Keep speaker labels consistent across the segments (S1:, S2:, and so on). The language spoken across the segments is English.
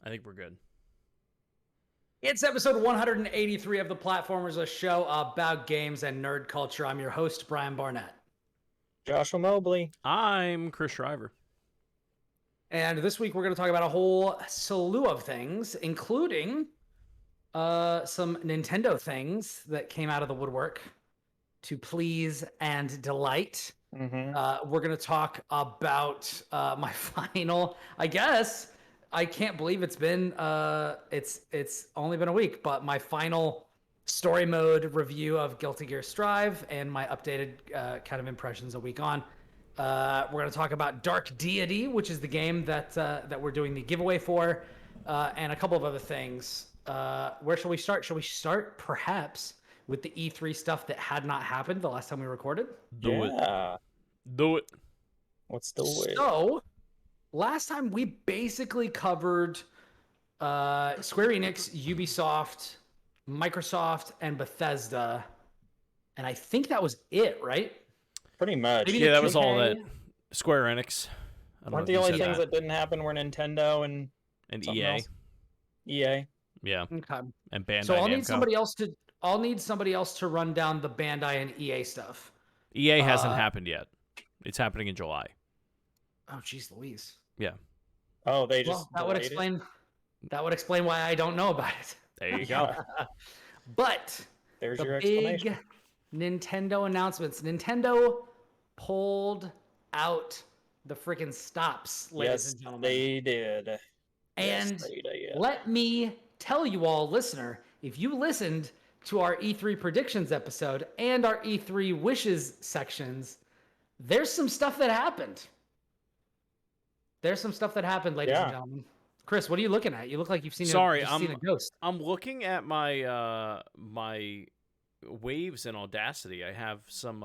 S1: I think we're good.
S2: It's episode 183 of The Platformers, a show about games and nerd culture. I'm your host, Brian Barnett.
S3: Joshua Mobley.
S1: I'm Chris Shriver.
S2: And this week we're going to talk about a whole slew of things, including some Nintendo things that came out of the woodwork to please and delight.
S3: Mm-hmm.
S2: We're going to talk about my final, I guess, I can't believe it's been it's only been a week, but my final story mode review of Guilty Gear Strive and my updated kind of impressions a week on. We're going to talk about Dark Deity, which is the game that we're doing the giveaway for, and a couple of other things. Where shall we start? Shall we start perhaps with the E3 stuff that had not happened the last time we recorded?
S1: Do it.
S3: Let's do it.
S2: So, last time we basically covered Square Enix, Ubisoft, Microsoft, and Bethesda. And I think that was it, right?
S3: Pretty much.
S2: Maybe
S1: Yeah,
S2: the
S1: that was all
S2: 2K?
S1: that. Square Enix. I don't know
S3: Weren't
S1: if
S3: the
S1: you
S3: only
S1: said
S3: things
S1: that.
S3: that didn't happen were Nintendo and
S1: And
S3: something
S1: EA.
S3: else? EA.
S1: Yeah.
S2: Okay.
S1: And Bandai
S2: So I'll need
S1: Namco.
S2: somebody else to run down the Bandai and EA stuff.
S1: EA hasn't happened yet. It's happening in July.
S2: Oh, geez, Louise.
S1: Yeah.
S3: Oh, they just
S2: Well, that would
S3: delayed it?
S2: explain why I don't know about it.
S1: There you go.
S2: But
S3: There's
S2: the
S3: your
S2: big
S3: explanation.
S2: Nintendo announcements. Nintendo pulled out the freaking stops, ladies
S3: Yes,
S2: and gentlemen.
S3: they did.
S2: And
S3: Yes, they did.
S2: let me tell you all, listener, if you listened to our E3 predictions episode and our E3 wishes sections, there's some stuff that happened. Ladies and gentlemen. Chris, what are you looking at? You look like you've seen,
S1: Sorry,
S2: seen a ghost.
S1: I'm looking at my my waves in Audacity. I have some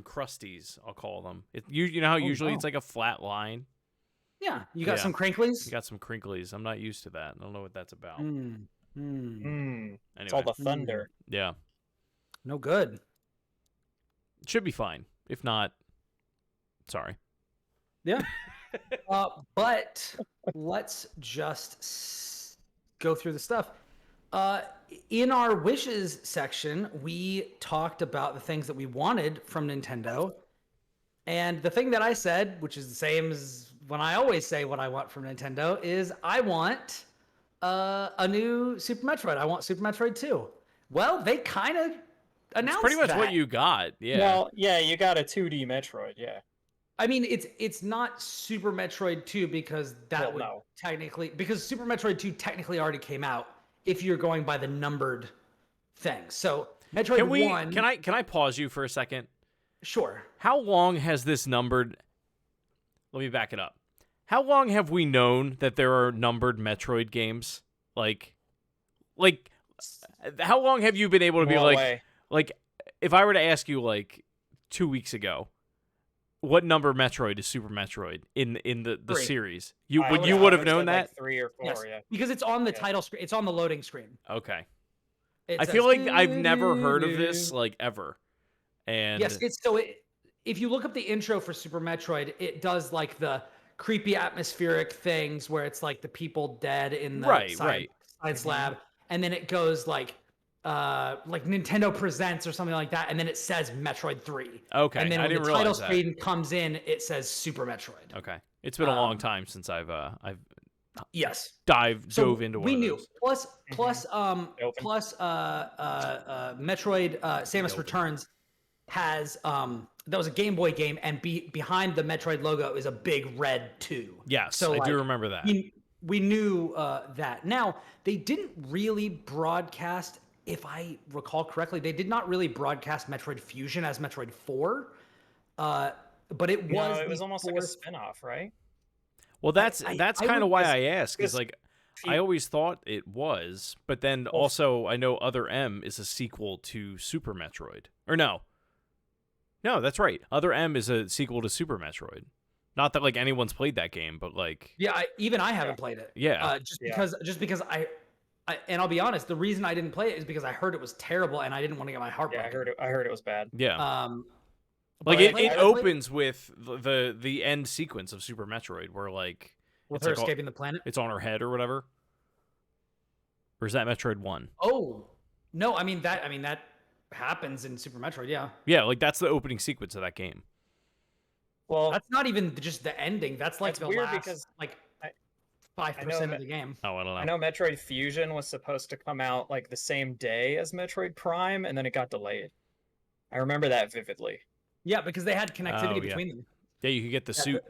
S1: crusties, I'll call them. You know how usually it's like a flat line?
S2: Yeah, you got
S1: Yeah.
S2: some crinklies?
S1: You got some crinklies. I'm not used to that. I don't know what that's about.
S3: It's
S1: Anyway,
S3: all the thunder.
S1: yeah.
S2: No good.
S1: It should be fine. If not, sorry.
S2: Yeah. But let's just go through the stuff. In our wishes section, we talked about the things that we wanted from Nintendo. And the thing that I said, which is the same as when I always say what I want from Nintendo, is I want a new Super Metroid. I want Super Metroid 2. Well, they kind of announced
S1: It's pretty much
S2: that.
S1: what you got. Yeah.
S3: Well, yeah, you got a 2D Metroid, yeah.
S2: I mean, it's not Super Metroid 2 because technically, because Super Metroid 2 technically already came out if you're going by the numbered thing. So Metroid 1.
S1: Can I pause you for a second?
S2: Sure.
S1: How long has this numbered? Let me back it up. How long have we known that there are numbered Metroid games? Like, how long have you been able to be like, if I were to ask you like 2 weeks ago, what number Metroid is Super Metroid in the series? You would have known that?
S3: Like 3 or 4,
S2: Yes,
S3: yeah.
S2: because it's on the title screen. It's on the loading screen.
S1: Okay.
S2: It
S1: I
S2: says,
S1: feel like I've never heard of this like ever. And
S2: yes, if you look up the intro for Super Metroid, it does like the creepy atmospheric things where it's like the people dead in the side slab, and then it goes like Nintendo Presents or something like that, and then it says Metroid 3.
S1: Okay,
S2: and then
S1: I
S2: when
S1: didn't
S2: the title
S1: realize that.
S2: screen comes in, it says Super Metroid.
S1: Okay, it's been a long time since I've
S2: Yes.
S1: dove into one
S2: we
S1: of
S2: knew.
S1: those.
S2: Plus Metroid Samus Returns has that was a Game Boy game, and behind the Metroid logo is a big red 2.
S1: Yes,
S2: so
S1: I do remember that.
S2: We knew that. Now, they didn't really broadcast, if I recall correctly, they did not really broadcast Metroid Fusion as Metroid 4. But it was
S3: almost like a spin-off, right?
S1: Well, that's kind of why I asked, because like I always thought it was, but then also I know Other M is a sequel to Super Metroid. Or no, that's right. Other M is a sequel to Super Metroid. Not that like anyone's played that game, but like
S2: I haven't played it.
S1: Yeah,
S2: just because I and I'll be honest, the reason I didn't play it is because I heard it was terrible and I didn't want to get my heart broken.
S3: I heard it was bad.
S1: Yeah. Like it opens with the end sequence of Super Metroid, where like
S2: with
S1: It's
S2: her
S1: like all-
S2: escaping the planet.
S1: It's on her head or whatever. Or is that Metroid 1?
S2: Oh no, I mean that happens in Super Metroid. Yeah,
S1: Yeah, like that's the opening sequence of that game.
S3: Well,
S2: that's not even just the ending. That's like
S3: That's
S2: the
S3: weird
S2: last
S3: because
S2: like
S3: I
S2: 5% of the game.
S1: Oh, I don't know.
S3: I know Metroid Fusion was supposed to come out like the same day as Metroid Prime, and then it got delayed. I remember that vividly.
S2: Yeah, because they had connectivity
S1: Oh, yeah.
S2: between them.
S1: Yeah, you could get the suit.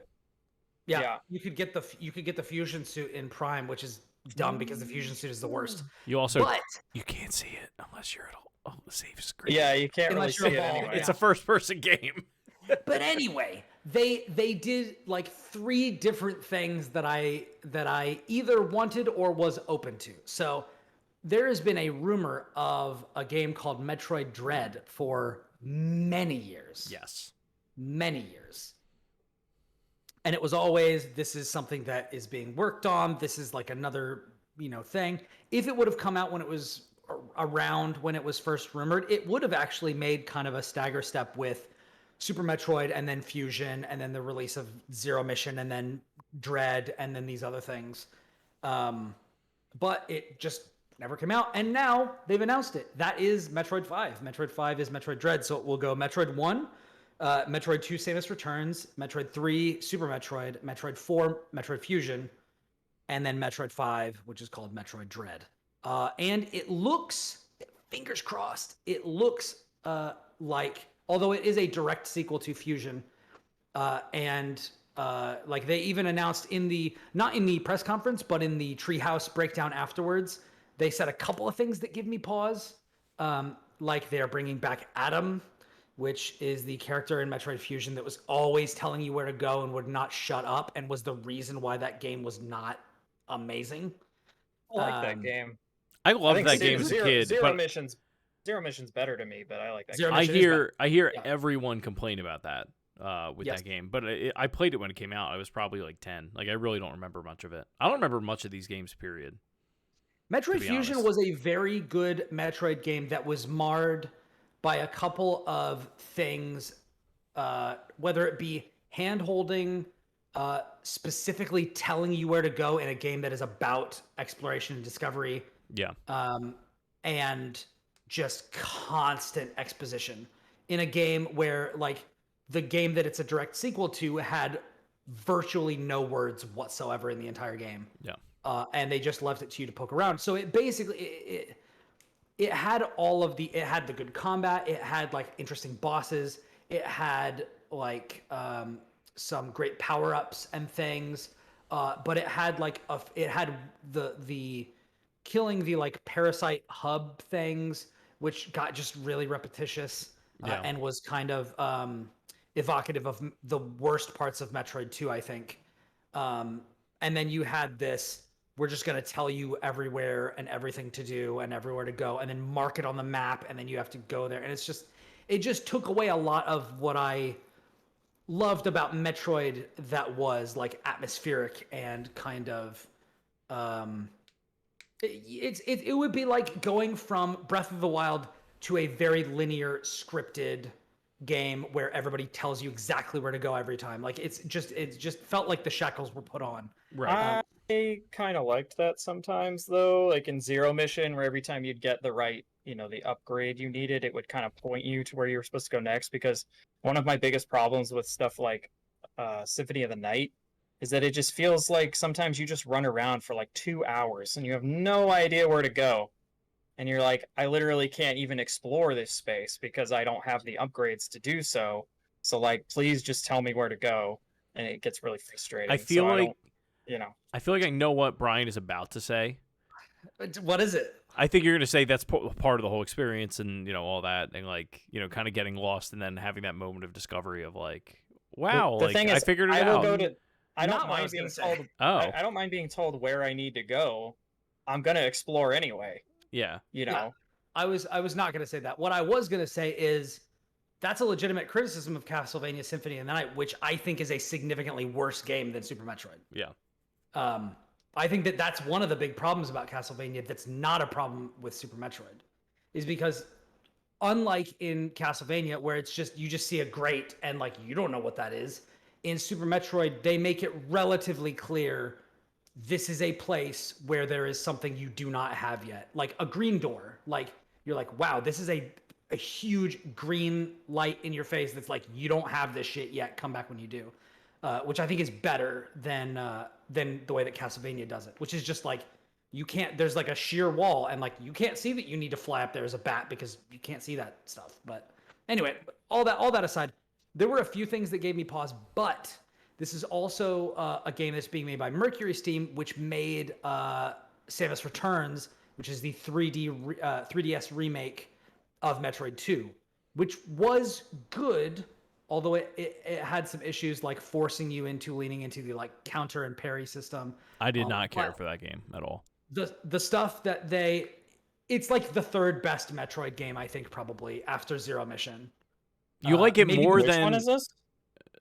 S2: Yeah,
S3: Yeah.
S2: you could get the fusion suit in Prime, which is dumb because the fusion suit is the worst.
S1: You also
S2: But
S1: you can't see it unless you're at the safe screen.
S3: Yeah, you can't really
S2: Unless
S3: see
S2: you're
S3: it
S2: a ball.
S3: anyway.
S1: It's a first-person game.
S2: but anyway, they did like 3 different things that I either wanted or was open to. So there has been a rumor of a game called Metroid Dread for many years.
S1: Yes.
S2: Many years. And it was always, this is something that is being worked on. This is like another, thing. If it would have come out when it was around when it was first rumored, it would have actually made kind of a stagger step with Super Metroid and then Fusion and then the release of Zero Mission and then Dread and then these other things. But it just never came out. And now they've announced it. That is Metroid 5. Metroid 5 is Metroid Dread. So it will go Metroid 1, Metroid 2 Samus Returns, Metroid 3 Super Metroid, Metroid 4 Metroid Fusion, and then Metroid 5, which is called Metroid Dread. And it looks, fingers crossed, it looks like, although it is a direct sequel to Fusion, and like they even announced not in the press conference, but in the Treehouse breakdown afterwards, they said a couple of things that give me pause. Like they're bringing back Adam, which is the character in Metroid Fusion that was always telling you where to go and would not shut up, and was the reason why that game was not amazing.
S3: I like that game.
S1: I loved
S3: think
S1: that game as a kid.
S3: Zero
S1: but
S3: Mission's better to me, but I like that
S2: Zero
S3: game.
S1: I hear
S2: Yeah.
S1: everyone complain about that with
S2: Yes.
S1: that game. But I played it when it came out. I was probably like 10. Like I really don't remember much of it. I don't remember much of these games, period.
S2: Metroid
S1: be
S2: Fusion
S1: honest.
S2: was a very good Metroid game that was marred by a couple of things, whether it be hand-holding, specifically telling you where to go in a game that is about exploration and discovery,
S1: Yeah.
S2: and just constant exposition in a game where, like, the game that it's a direct sequel to had virtually no words whatsoever in the entire game.
S1: Yeah.
S2: And they just left it to you to poke around. So it basically it had it had the good combat. It had like interesting bosses. It had like some great power ups and things. But it had like it had the killing the like parasite hub things, which got just really repetitious and was kind of evocative of the worst parts of Metroid 2, I think. And then you had this, we're just going to tell you everywhere and everything to do and everywhere to go, and then mark it on the map, and then you have to go there. And it just took away a lot of what I loved about Metroid that was like atmospheric and kind of it would be like going from Breath of the Wild to a very linear scripted game where everybody tells you exactly where to go every time. Like it just felt like the shackles were put on.
S1: Right.
S3: I kind of liked that sometimes, though. Like in Zero Mission, where every time you'd get the right, the upgrade you needed, it would kind of point you to where you were supposed to go next. Because one of my biggest problems with stuff like Symphony of the Night is that it just feels like sometimes you just run around for like 2 hours and you have no idea where to go. And you're like, I literally can't even explore this space because I don't have the upgrades to do so. So, like, please just tell me where to go. And it gets really frustrating.
S1: I feel like,
S3: I
S1: I feel like I know what Brian is about to say.
S2: What is it?
S1: I think you're going to say that's part of the whole experience and, all that. And, like, kind of getting lost and then having that moment of discovery of, like, wow,
S3: the
S1: like,
S3: thing
S1: I
S3: is,
S1: figured it
S3: I will
S1: out.
S3: go to. I
S2: Not
S3: don't
S2: what I
S3: mind
S2: was
S3: being
S2: gonna say.
S3: told.
S1: Oh.
S3: I don't mind being told where I need to go. I'm gonna explore anyway.
S1: Yeah.
S2: Yeah. I was not going to say that. What I was going to say is that's a legitimate criticism of Castlevania Symphony of the Night, which I think is a significantly worse game than Super Metroid.
S1: Yeah.
S2: I think that that's one of the big problems about Castlevania that's not a problem with Super Metroid, is because unlike in Castlevania where it's just you just see a grate and like you don't know what that is, in Super Metroid they make it relatively clear this is a place where there is something you do not have yet, like a green door. Like you're like, wow, this is a huge green light in your face that's like, you don't have this shit yet. Come back when you do, which I think is better than the way that Castlevania does it, which is just like, you can't, there's like a sheer wall and like you can't see that you need to fly up there as a bat because you can't see that stuff. But anyway, all that aside, there were a few things that gave me pause, but this is also a game that's being made by Mercury Steam, which made Samus Returns, which is the 3DS remake of Metroid 2, which was good, although it had some issues like forcing you into leaning into the like counter and parry system.
S1: I did not care for that game at all.
S2: The stuff that it's like the third best Metroid game, I think, probably after Zero Mission.
S1: You like it more
S3: which
S1: than
S3: one is this?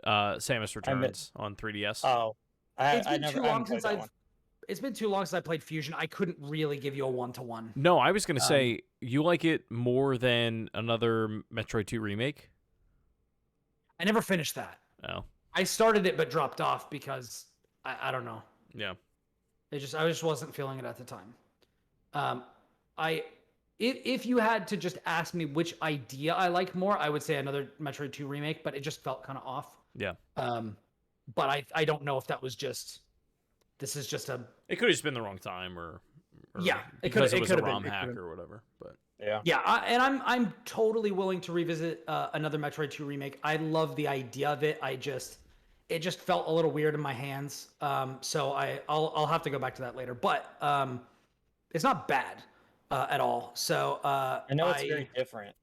S1: Samus Returns on 3DS?
S3: Oh,
S2: It's been too long since I played Fusion. I couldn't really give you a 1-to-1.
S1: No, I was going to say, you like it more than another Metroid 2 remake?
S2: I never finished that.
S1: Oh.
S2: I started it but dropped off because I don't know.
S1: Yeah.
S2: I just wasn't feeling it at the time. If you had to just ask me which idea I like more, I would say another Metroid 2 remake, but it just felt kind of off.
S1: Yeah.
S2: But I don't know if that was just, this is just a...
S1: It could have just been the wrong time or
S2: yeah,
S1: because it was a ROM hack or whatever. But
S2: yeah, and I'm totally willing to revisit another Metroid 2 remake. I love the idea of it. It just felt a little weird in my hands. So I'll have to go back to that later. But it's not bad at all. So
S3: I know it's very different.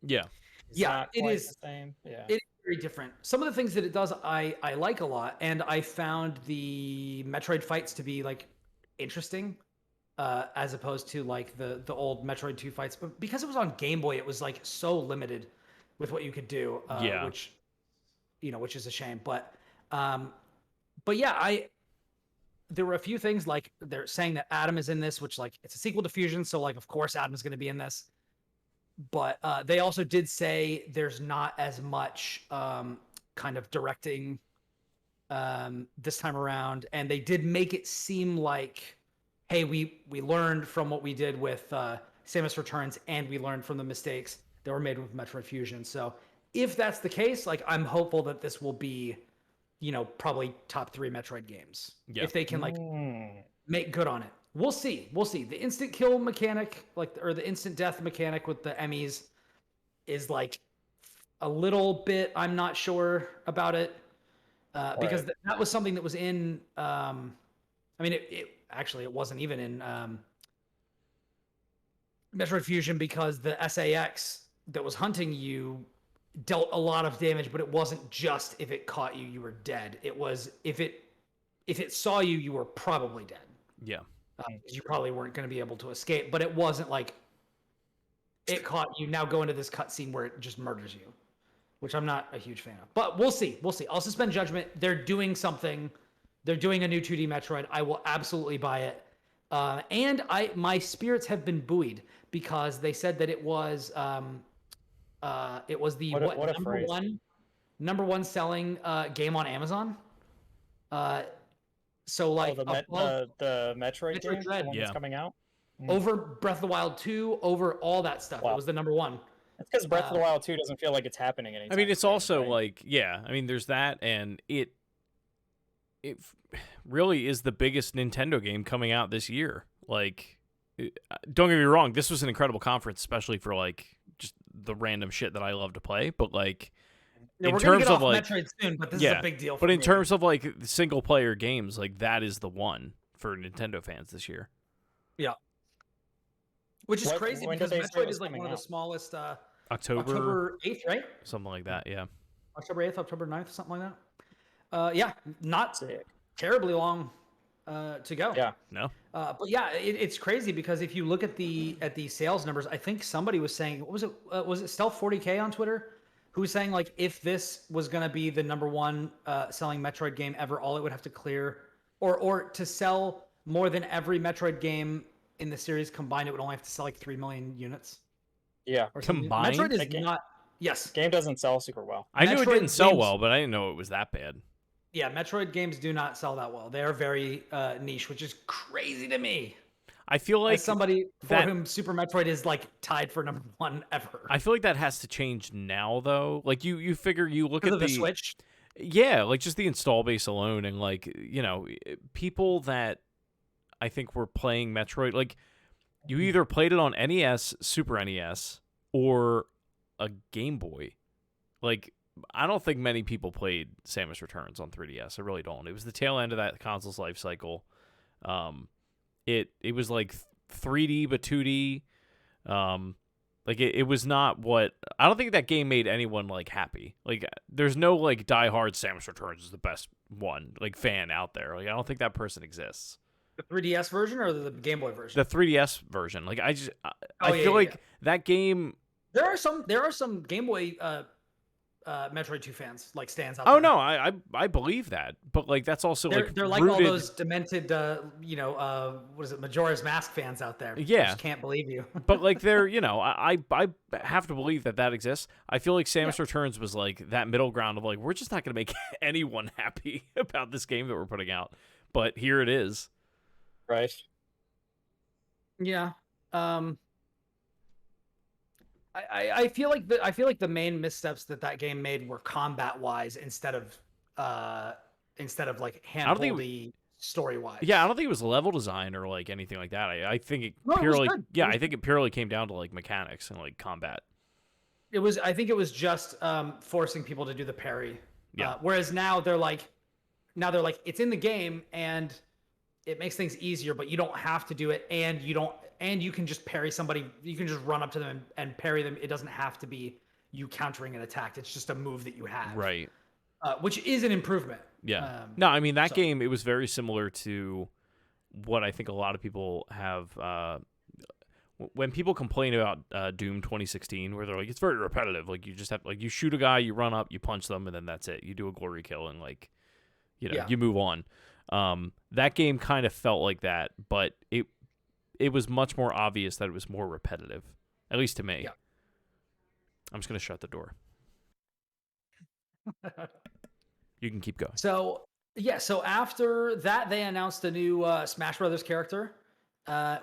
S1: Yeah.
S2: It is
S3: the same. Yeah.
S2: It is very different. Some of the things that it does I like a lot, and I found the Metroid fights to be like interesting. As opposed to like the old Metroid 2 fights, but because it was on Game Boy, it was like so limited with what you could do. Which is a shame. But yeah, there were a few things like they're saying that Adam is in this, which like it's a sequel to Fusion, so like of course Adam is going to be in this. But they also did say there's not as much kind of directing this time around, and they did make it seem like, hey, we learned from what we did with Samus Returns, and we learned from the mistakes that were made with Metroid Fusion. So if that's the case, like I'm hopeful that this will be, probably top 3 Metroid games. Yeah. If they can like make good on it. We'll see. The instant kill mechanic, or the instant death mechanic with the Emmys is like a little bit, I'm not sure about it. Because that was something that was in, it wasn't even in Metroid Fusion because the SAX that was hunting you dealt a lot of damage, but it wasn't just if it caught you, you were dead. It was if it saw you, you were probably dead.
S1: Yeah.
S2: Because you probably weren't going to be able to escape, but it wasn't like it caught you, now go into this cutscene where it just murders you, which I'm not a huge fan of. But we'll see. I'll suspend judgment. They're doing something. They're doing a new 2D Metroid. I will absolutely buy it. And my spirits have been buoyed because they said that it was the number one selling game on Amazon. So like
S3: the Metroid game,
S2: Dread.
S3: The one that's coming out
S2: over Breath of the Wild 2, over all that stuff. Wow. It was the number one.
S3: It's because Breath of the Wild 2 doesn't feel like it's happening anytime.
S1: I mean, it's also
S3: right?
S1: like, yeah. I mean, there's that, and it really is the biggest Nintendo game coming out this year. Like, don't get me wrong, this was an incredible conference, especially for like just the random shit that I love to play. But like,
S2: yeah, we're gonna get off Metroid soon, but this is a big deal.
S1: But in terms of like single player games, like that is the one for Nintendo fans this year.
S2: Yeah, which is crazy because Metroid is like one of the smallest. October 8th, right?
S1: Something like that, yeah.
S2: October 8th, October 9th, something like that. Yeah, not terribly long to go.
S3: Yeah,
S1: no.
S2: But yeah, it's crazy because if you look at the sales numbers, I think somebody was saying, what was it? Was it Stealth 40K on Twitter? Who was saying like if this was going to be the number one selling Metroid game ever, all it would have to clear, or to sell more than every Metroid game in the series combined, it would only have to sell like 3 million units.
S3: Yeah,
S1: combined.
S2: Metroid is not. Yes,
S3: game doesn't sell super well.
S1: I knew it didn't sell well, but I didn't know it was that bad.
S2: Yeah, Metroid games do not sell that well. They are very niche, which is crazy to me.
S1: I feel like
S2: As somebody for
S1: that,
S2: whom Super Metroid is like tied for #1 ever.
S1: I feel like that has to change now, though. Like you figure you look
S2: Because
S1: at
S2: of the Switch.
S1: Yeah, like just the install base alone, and like people that I think were playing Metroid, like you either played it on NES, Super NES, or a Game Boy. Like I don't think many people played Samus Returns on 3DS. I really don't. It was the tail end of that console's life cycle. It was like 3D but 2D. Like it was not what I don't think that game made anyone like happy. Like there's no like diehard Samus Returns is the best one like fan out there. Like I don't think that person exists.
S2: The 3DS version or the Game Boy version?
S1: The 3DS version. Like I feel like that game.
S2: There are some Game Boy Metroid 2 fans like stands out there.
S1: Oh no, I believe that, but like that's also
S2: they're like
S1: rooted...
S2: all those demented what is it, Majora's Mask fans out there.
S1: Yeah,
S2: just can't believe you.
S1: But like they're I have to believe that exists. I feel like Samus Returns was like that middle ground of like we're just not gonna make anyone happy about this game that we're putting out, but here it is.
S3: Right.
S2: Yeah. I feel like the main missteps that game made were combat wise instead of like handholdy story wise.
S1: Yeah, I don't think it was level design or like anything like that. I think it I think it purely came down to like mechanics and like combat.
S2: I think it was just forcing people to do the parry.
S1: Yeah.
S2: Whereas now they're like it's in the game and it makes things easier, but you don't have to do it, and you can just parry somebody. You can just run up to them and parry them. It doesn't have to be you countering an attack. It's just a move that you have.
S1: Right.
S2: Which is an improvement.
S1: Yeah. No, I mean, that game, it was very similar to what I think a lot of people have. When people complain about Doom 2016, where they're like, it's very repetitive. Like, you just have, like, you shoot a guy, you run up, you punch them, and then that's it. You do a glory kill, and, like, you move on. That game kind of felt like that, but it was much more obvious that it was more repetitive, at least to me.
S2: Yeah.
S1: I'm just going to shut the door. You can keep going.
S2: So after that, they announced a new Smash Brothers character,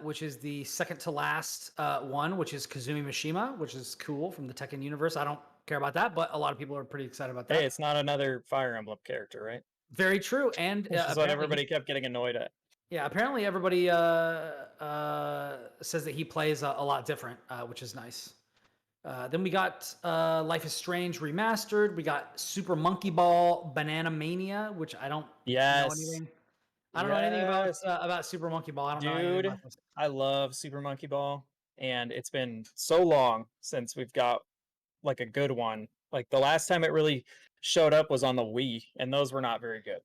S2: which is the second to last one, which is Kazooie Mishima, which is cool from the Tekken universe. I don't care about that, but a lot of people are pretty excited about that.
S3: Hey, it's not another Fire Emblem character, right?
S2: Very true. And
S3: which is what everybody kept getting annoyed at.
S2: Yeah, apparently everybody says that he plays a lot different, which is nice. Then we got Life is Strange Remastered. We got Super Monkey Ball Banana Mania, which I don't know anything. I don't know anything about Super Monkey Ball. I don't know anything about this.
S3: I love Super Monkey Ball, and it's been so long since we've got like a good one. Like the last time it really showed up was on the Wii, and those were not very good.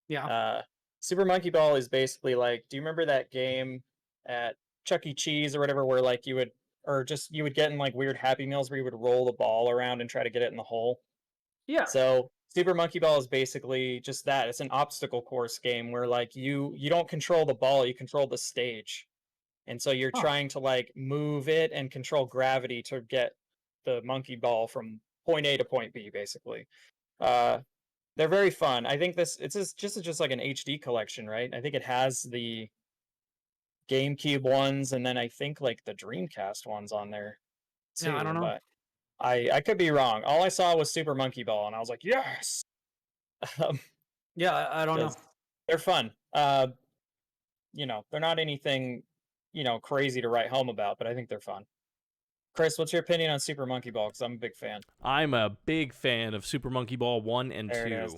S2: Yeah.
S3: Super Monkey Ball is basically like, do you remember that game at Chuck E. Cheese or whatever where like you would get in like weird Happy Meals where you would roll the ball around and try to get it in the hole?
S2: Yeah.
S3: So Super Monkey Ball is basically just that. It's an obstacle course game where like you don't control the ball, you control the stage. And so you're trying to like move it and control gravity to get the monkey ball from point A to point B, basically. They're very fun. I think it's just like an HD collection, right? I think it has the GameCube ones, and then I think like the Dreamcast ones on there too.
S2: Yeah, I don't know.
S3: But I could be wrong. All I saw was Super Monkey Ball, and I was like, yes.
S2: Yeah, I don't know.
S3: They're fun. They're not anything, crazy to write home about, but I think they're fun. Chris, what's your opinion on Super Monkey Ball? Because I'm a big fan.
S1: I'm a big fan of Super Monkey Ball 1 and 2.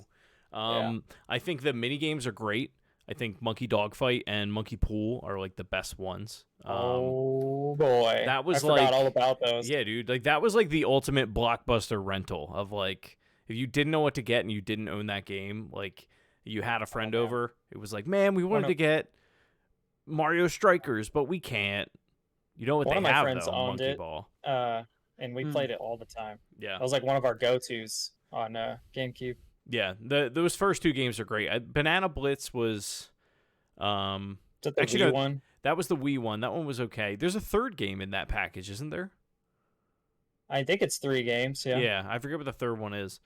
S1: I think the mini games are great. I think Monkey Dogfight and Monkey Pool are like the best ones.
S3: Oh boy,
S1: I
S3: forgot all about those.
S1: Yeah, dude, like that was like the ultimate blockbuster rental of like if you didn't know what to get and you didn't own that game, like you had a friend over. It was like, man, we wanted to get Mario Strikers, but we can't. You know what
S3: one
S1: they
S3: of my
S1: have
S3: friends
S1: though,
S3: owned
S1: Monkey
S3: it,
S1: Ball.
S3: And we played it all the time.
S1: Yeah,
S3: that was like one of our go-tos on GameCube.
S1: Yeah, those first two games are great. Banana Blitz was,
S3: Is that the Wii one?
S1: That was the Wii one. That one was okay. There's a third game in that package, isn't there?
S3: I think it's 3 games. Yeah.
S1: Yeah, I forget what the third one is.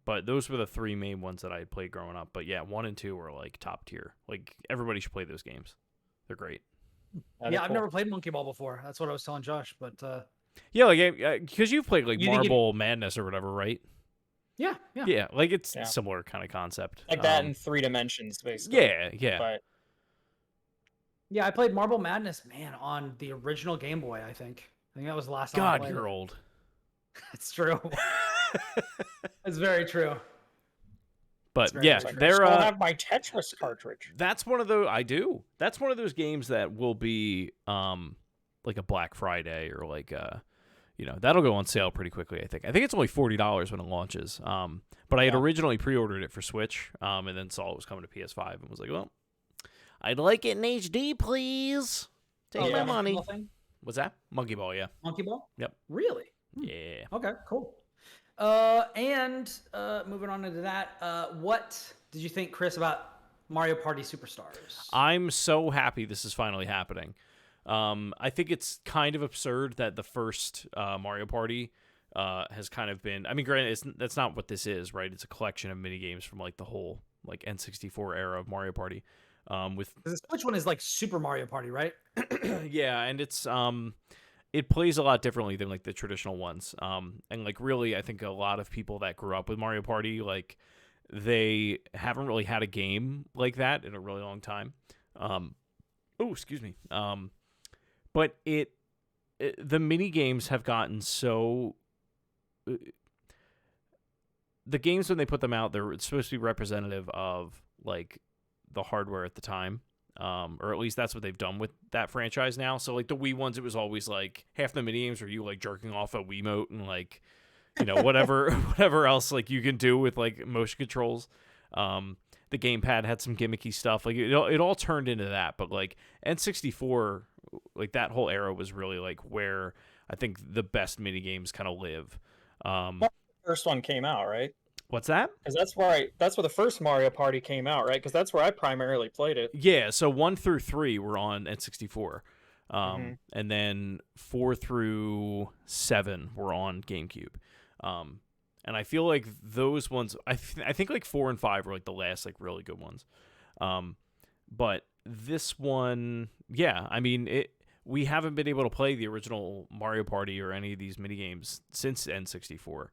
S1: But those were the three main ones that I had played growing up. But yeah, 1 and 2 were like top tier. Like everybody should play those games. They're great.
S2: Yeah, I've never played Monkey Ball before. That's what I was telling Josh. But
S1: yeah, like because you've played like
S2: You think
S1: Marble Madness or whatever, right?
S2: yeah.
S1: Yeah, like it's similar kind of concept.
S3: Like that in 3 dimensions, basically.
S1: Yeah.
S3: But
S2: Yeah, I played Marble Madness, man, on the original Game Boy, I think. I think that was the last time I
S1: God,
S2: played
S1: you're
S2: it.
S1: old.
S2: It's true. It's very true.
S1: But
S2: very
S1: yeah,
S2: true.
S1: they're
S3: I have my Tetris cartridge.
S1: that's one of those I do. That's one of those games that will be like a Black Friday or like that'll go on sale pretty quickly, I think. I think it's only $40 when it launches. But I had originally pre-ordered it for Switch, and then saw it was coming to PS5 and was like, well, I'd like it in HD, please. Take my money. What's that? Monkey Ball, yeah.
S2: Monkey Ball?
S1: Yep.
S2: Really?
S1: Yeah.
S2: Okay, cool. And moving on into that, what did you think, Chris, about Mario Party Superstars?
S1: I'm so happy this is finally happening. I think it's kind of absurd that the first Mario Party has kind of been. I mean, granted, that's not what this is, right? It's a collection of mini games from like the whole like N64 era of Mario Party. With
S2: the Switch one is like Super Mario Party, right?
S1: yeah, and it's it plays a lot differently than like the traditional ones. And like really, I think a lot of people that grew up with Mario Party, like they haven't really had a game like that in a really long time. Excuse me. But the mini games have gotten so. The games when they put them out, they're supposed to be representative of like the hardware at the time. Or at least that's what they've done with that franchise now. So like the Wii ones, it was always like half the mini games were you like jerking off a Wiimote and like, whatever else like you can do with like motion controls. The gamepad had some gimmicky stuff. Like it all turned into that. But like N64, like that whole era was really like where I think the best mini games kind of live.
S3: The first one came out, right?
S1: What's that?
S3: Because that's where the first Mario Party came out, right? Because that's where I primarily played it.
S1: Yeah, so 1 through 3 were on N64. And then 4 through 7 were on GameCube. And I feel like those ones, I think like 4 and 5 were like the last like really good ones. But this one, yeah, I mean, we haven't been able to play the original Mario Party or any of these mini games since N64.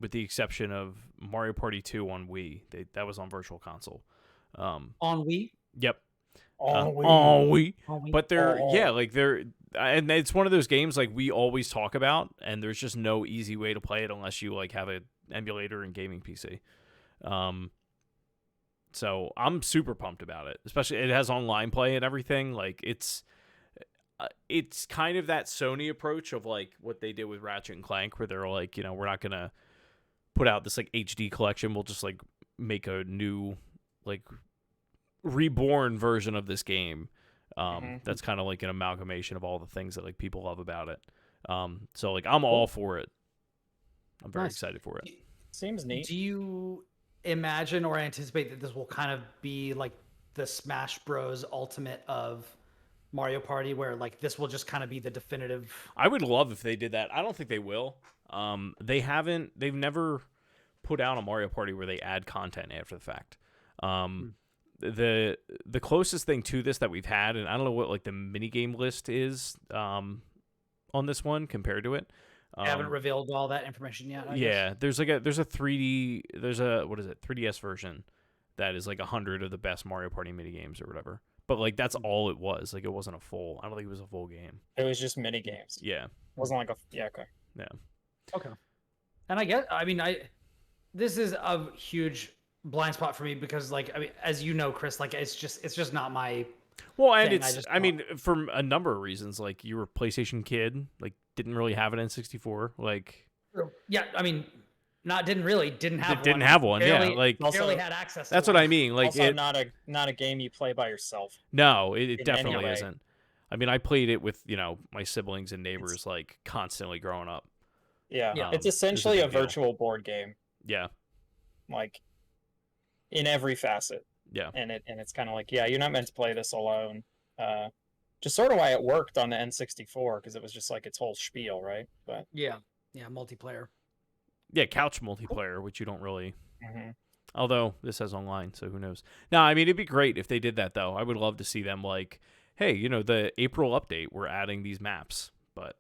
S1: With the exception of Mario Party 2 on Wii. That was on Virtual Console.
S2: On Wii?
S1: Yep.
S3: On
S1: Wii. But and it's one of those games like we always talk about, and there's just no easy way to play it unless you like have an emulator and gaming PC. So I'm super pumped about it. Especially it has online play and everything. Like it's kind of that Sony approach of like what they did with Ratchet and Clank, where they're like, we're not gonna put out this like HD collection. We'll just like make a new like reborn version of this game. That's kind of like an amalgamation of all the things that like people love about it. So like I'm all for it. I'm very excited for it.
S3: Seems neat.
S2: Do you imagine or anticipate that this will kind of be like the Smash Bros. Ultimate of Mario Party, where like this will just kind of be the definitive? I
S1: would love if they did that. I don't think they will. They've never put out a Mario Party where they add content after the fact. The closest thing to this that we've had, and I don't know what like the minigame list is on this one compared to it.
S2: I haven't revealed all that information yet. I
S1: guess. there's a 3DS version that is like 100 of the best Mario Party minigames or whatever. But like that's all it was. Like it wasn't a full. I don't think it was a full game.
S3: It was just mini games.
S1: Yeah.
S3: It wasn't like okay.
S1: Yeah.
S2: Okay. And this is a huge blind spot for me because like as you know, Chris, like it's just not my
S1: and thing. For a number of reasons, like you were a PlayStation kid, like didn't really have an N64, like
S2: yeah, didn't have one.
S1: Barely, yeah, like
S2: barely had access to
S1: that's
S2: one.
S1: What I mean, like
S3: also not a game you play by yourself.
S1: No, it definitely isn't. I mean, I played it with my siblings and neighbors like constantly growing up.
S3: Yeah, it's essentially a virtual board game.
S1: Yeah,
S3: like in every facet.
S1: Yeah,
S3: and it's kind of like, you're not meant to play this alone. Just sort of why it worked on the N64 because it was just like its whole spiel, right? But
S2: yeah, multiplayer.
S1: Yeah, couch multiplayer, which you don't really.
S3: Mm-hmm.
S1: Although this has online, so who knows? No, I mean it'd be great if they did that though. I would love to see them like, hey, the April update, we're adding these maps, but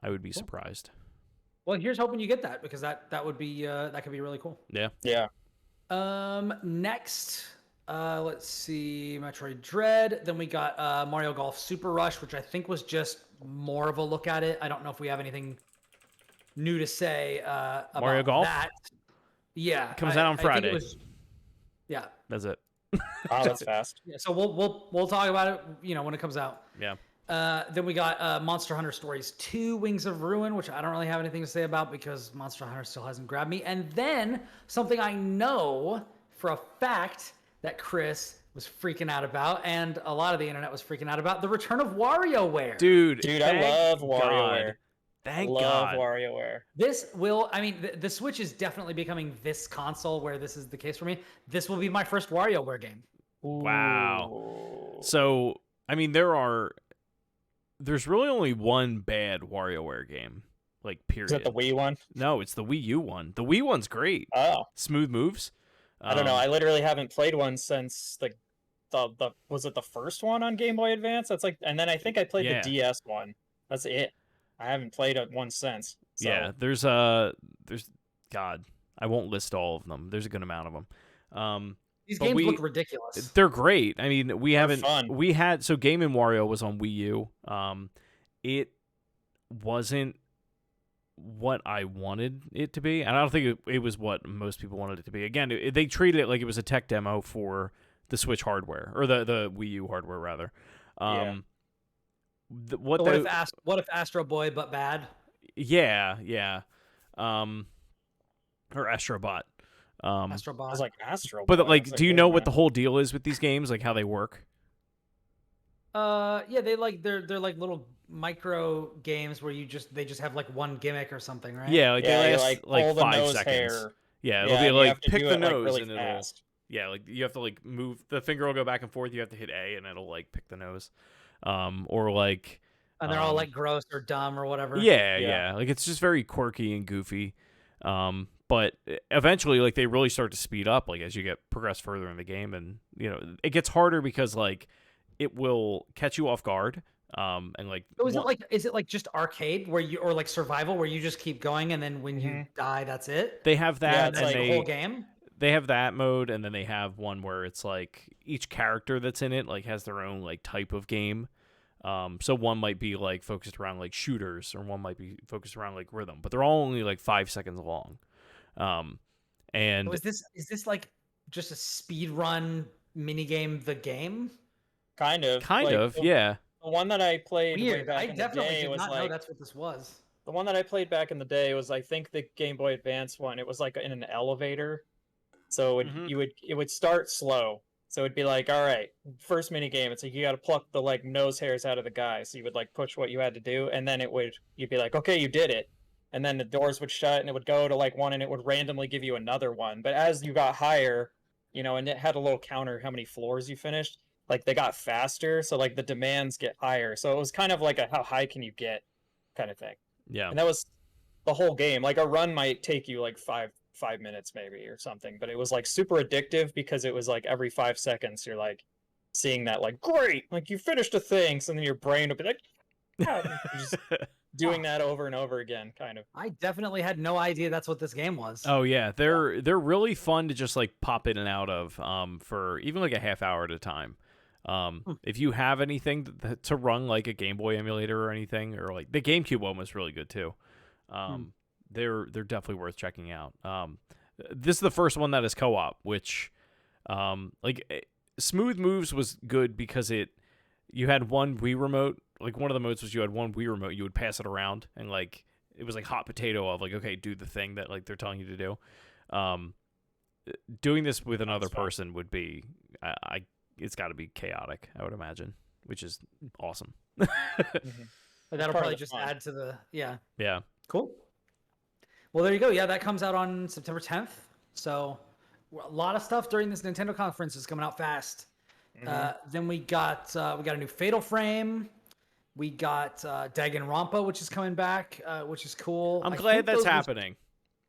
S1: I would be surprised.
S2: Well, here's hoping you get that because that would be that could be really cool.
S1: Yeah.
S3: Yeah.
S2: Next, let's see, Metroid Dread. Then we got Mario Golf Super Rush, which I think was just more of a look at it. I don't know if we have anything new to say about
S1: Mario Golf?
S2: that. Yeah,
S1: Comes out on Friday.
S2: Yeah,
S1: that's it.
S3: Oh, that's fast.
S2: Yeah, so we'll talk about it, when it comes out.
S1: Yeah.
S2: Then we got Monster Hunter Stories 2 Wings of Ruin, which I don't really have anything to say about because Monster Hunter still hasn't grabbed me. And then something I know for a fact that Chris was freaking out about, and a lot of the internet was freaking out about, the return of WarioWare.
S1: Dude,
S3: I love WarioWare.
S1: Thank
S3: God.
S1: God.
S3: WarioWare.
S2: This will, the Switch is definitely becoming this console where this is the case for me. This will be my first WarioWare game.
S1: Wow.
S3: Ooh.
S1: So, there's really only one bad WarioWare game, like, period.
S3: Is that the Wii one?
S1: No, it's the Wii U one. The Wii one's great.
S3: Oh.
S1: Smooth moves.
S3: I don't know. I literally haven't played one since the was it the first one on Game Boy Advance? That's like, and then I think I played the DS one. That's it. I haven't played one since. So.
S1: Yeah, there's God, I won't list all of them. There's a good amount of them.
S2: These games look ridiculous.
S1: They're great. I mean,
S3: Fun.
S1: We had Game & Wario was on Wii U. It wasn't what I wanted it to be, and I don't think it was what most people wanted it to be. Again, they treated it like it was a tech demo for the Switch hardware, or the Wii U hardware rather.
S2: Yeah. What if Astro Boy but bad?
S1: Yeah. Or Astro Bot.
S2: Astro Bot.
S3: I was like Astro.
S1: But
S3: Boy.
S1: do you know what the whole deal is with these games? Like how they work?
S2: Yeah, they're like little micro games where they just have like one gimmick or something, right?
S1: Yeah, like they last like 5 seconds.
S3: Hair.
S1: Yeah, it'll be like pick the nose
S3: really
S1: and it'll like you have to like move the finger will go back and forth. You have to hit A and it'll like pick the nose, or like.
S2: And they're all like gross or dumb or whatever.
S1: Yeah. Like it's just very quirky and goofy. But eventually, like they really start to speed up, like as you progress further in the game, and it gets harder because like it will catch you off guard. And like,
S2: so is it like just arcade or like survival where you just keep going and then when you die, that's it?
S1: They have that,
S2: and like the whole game.
S1: They have that mode, and then they have one where it's like each character that's in it like has their own like type of game. So one might be like focused around like shooters, or one might be focused around like rhythm, but they're all only like 5 seconds long. And
S2: so is this like just a speed run mini game? The game,
S3: kind of,
S1: yeah.
S3: The one that I played way back
S2: I
S3: in the
S2: definitely
S3: day
S2: did
S3: was
S2: not
S3: like
S2: know that's what this was.
S3: the one that I played back in the day was I think the Game Boy Advance one. It was like in an elevator, so it would start slow. So it'd be like, all right, first mini game. It's like you got to pluck the like nose hairs out of the guy. So you would like push what you had to do, and then you'd be like, okay, you did it, and then the doors would shut, and it would go to like one, and it would randomly give you another one. But as you got higher, and it had a little counter how many floors you finished. Like they got faster, so like the demands get higher. So it was kind of like a how high can you get kind of thing.
S1: Yeah,
S3: and that was the whole game. Like a run might take you like five minutes maybe or something, but it was like super addictive because it was like every 5 seconds you're like seeing that like great, like you finished a thing, so then your brain would be like just doing that over and over again, kind of.
S2: I definitely had no idea that's what this game was.
S1: Oh yeah, they're really fun to just like pop in and out of for even like a half hour at a time. If you have anything to run like a Game Boy emulator or anything, or like the GameCube one was really good too. They're definitely worth checking out. This is the first one that is co-op, which Smooth Moves was good because you had one Wii remote. Like one of the modes was you had one Wii remote, you would pass it around, and like it was like hot potato of like, okay, do the thing that like they're telling you to do. Doing this with another person would be it's got to be chaotic, I would imagine, which is awesome.
S2: But that'll probably just add to the
S1: yeah.
S2: Cool. Well, there you go. Yeah, that comes out on September 10th. So a lot of stuff during this Nintendo conference is coming out fast. Then we got a new Fatal Frame. We got Danganronpa, which is coming back, which is cool.
S1: I'm glad that's happening.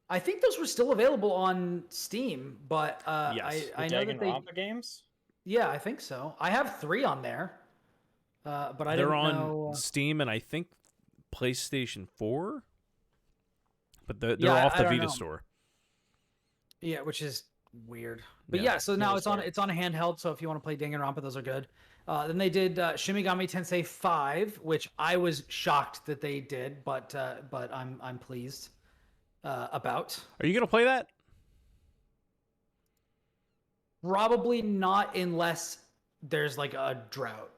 S2: I think those were still available on Steam, but
S1: Yes.
S2: I know that they.
S3: Danganronpa games.
S2: Yeah, I think so. I have 3 on there, but I
S1: They're
S2: didn't
S1: on
S2: know.
S1: Steam and I think PlayStation 4, but they're
S2: Yeah,
S1: off
S2: I
S1: the
S2: don't
S1: Vita
S2: know.
S1: store.
S2: Yeah, which is weird. But
S1: Yeah.
S2: yeah, so now
S3: It
S2: it's
S3: is
S2: on
S3: weird.
S2: it's on a handheld. So if you want to play Danganronpa, those are good. Then they did Shin Megami Tensei 5, which I was shocked that they did, but I'm pleased about.
S1: Are you gonna play that?
S2: Probably not unless there's like a drought.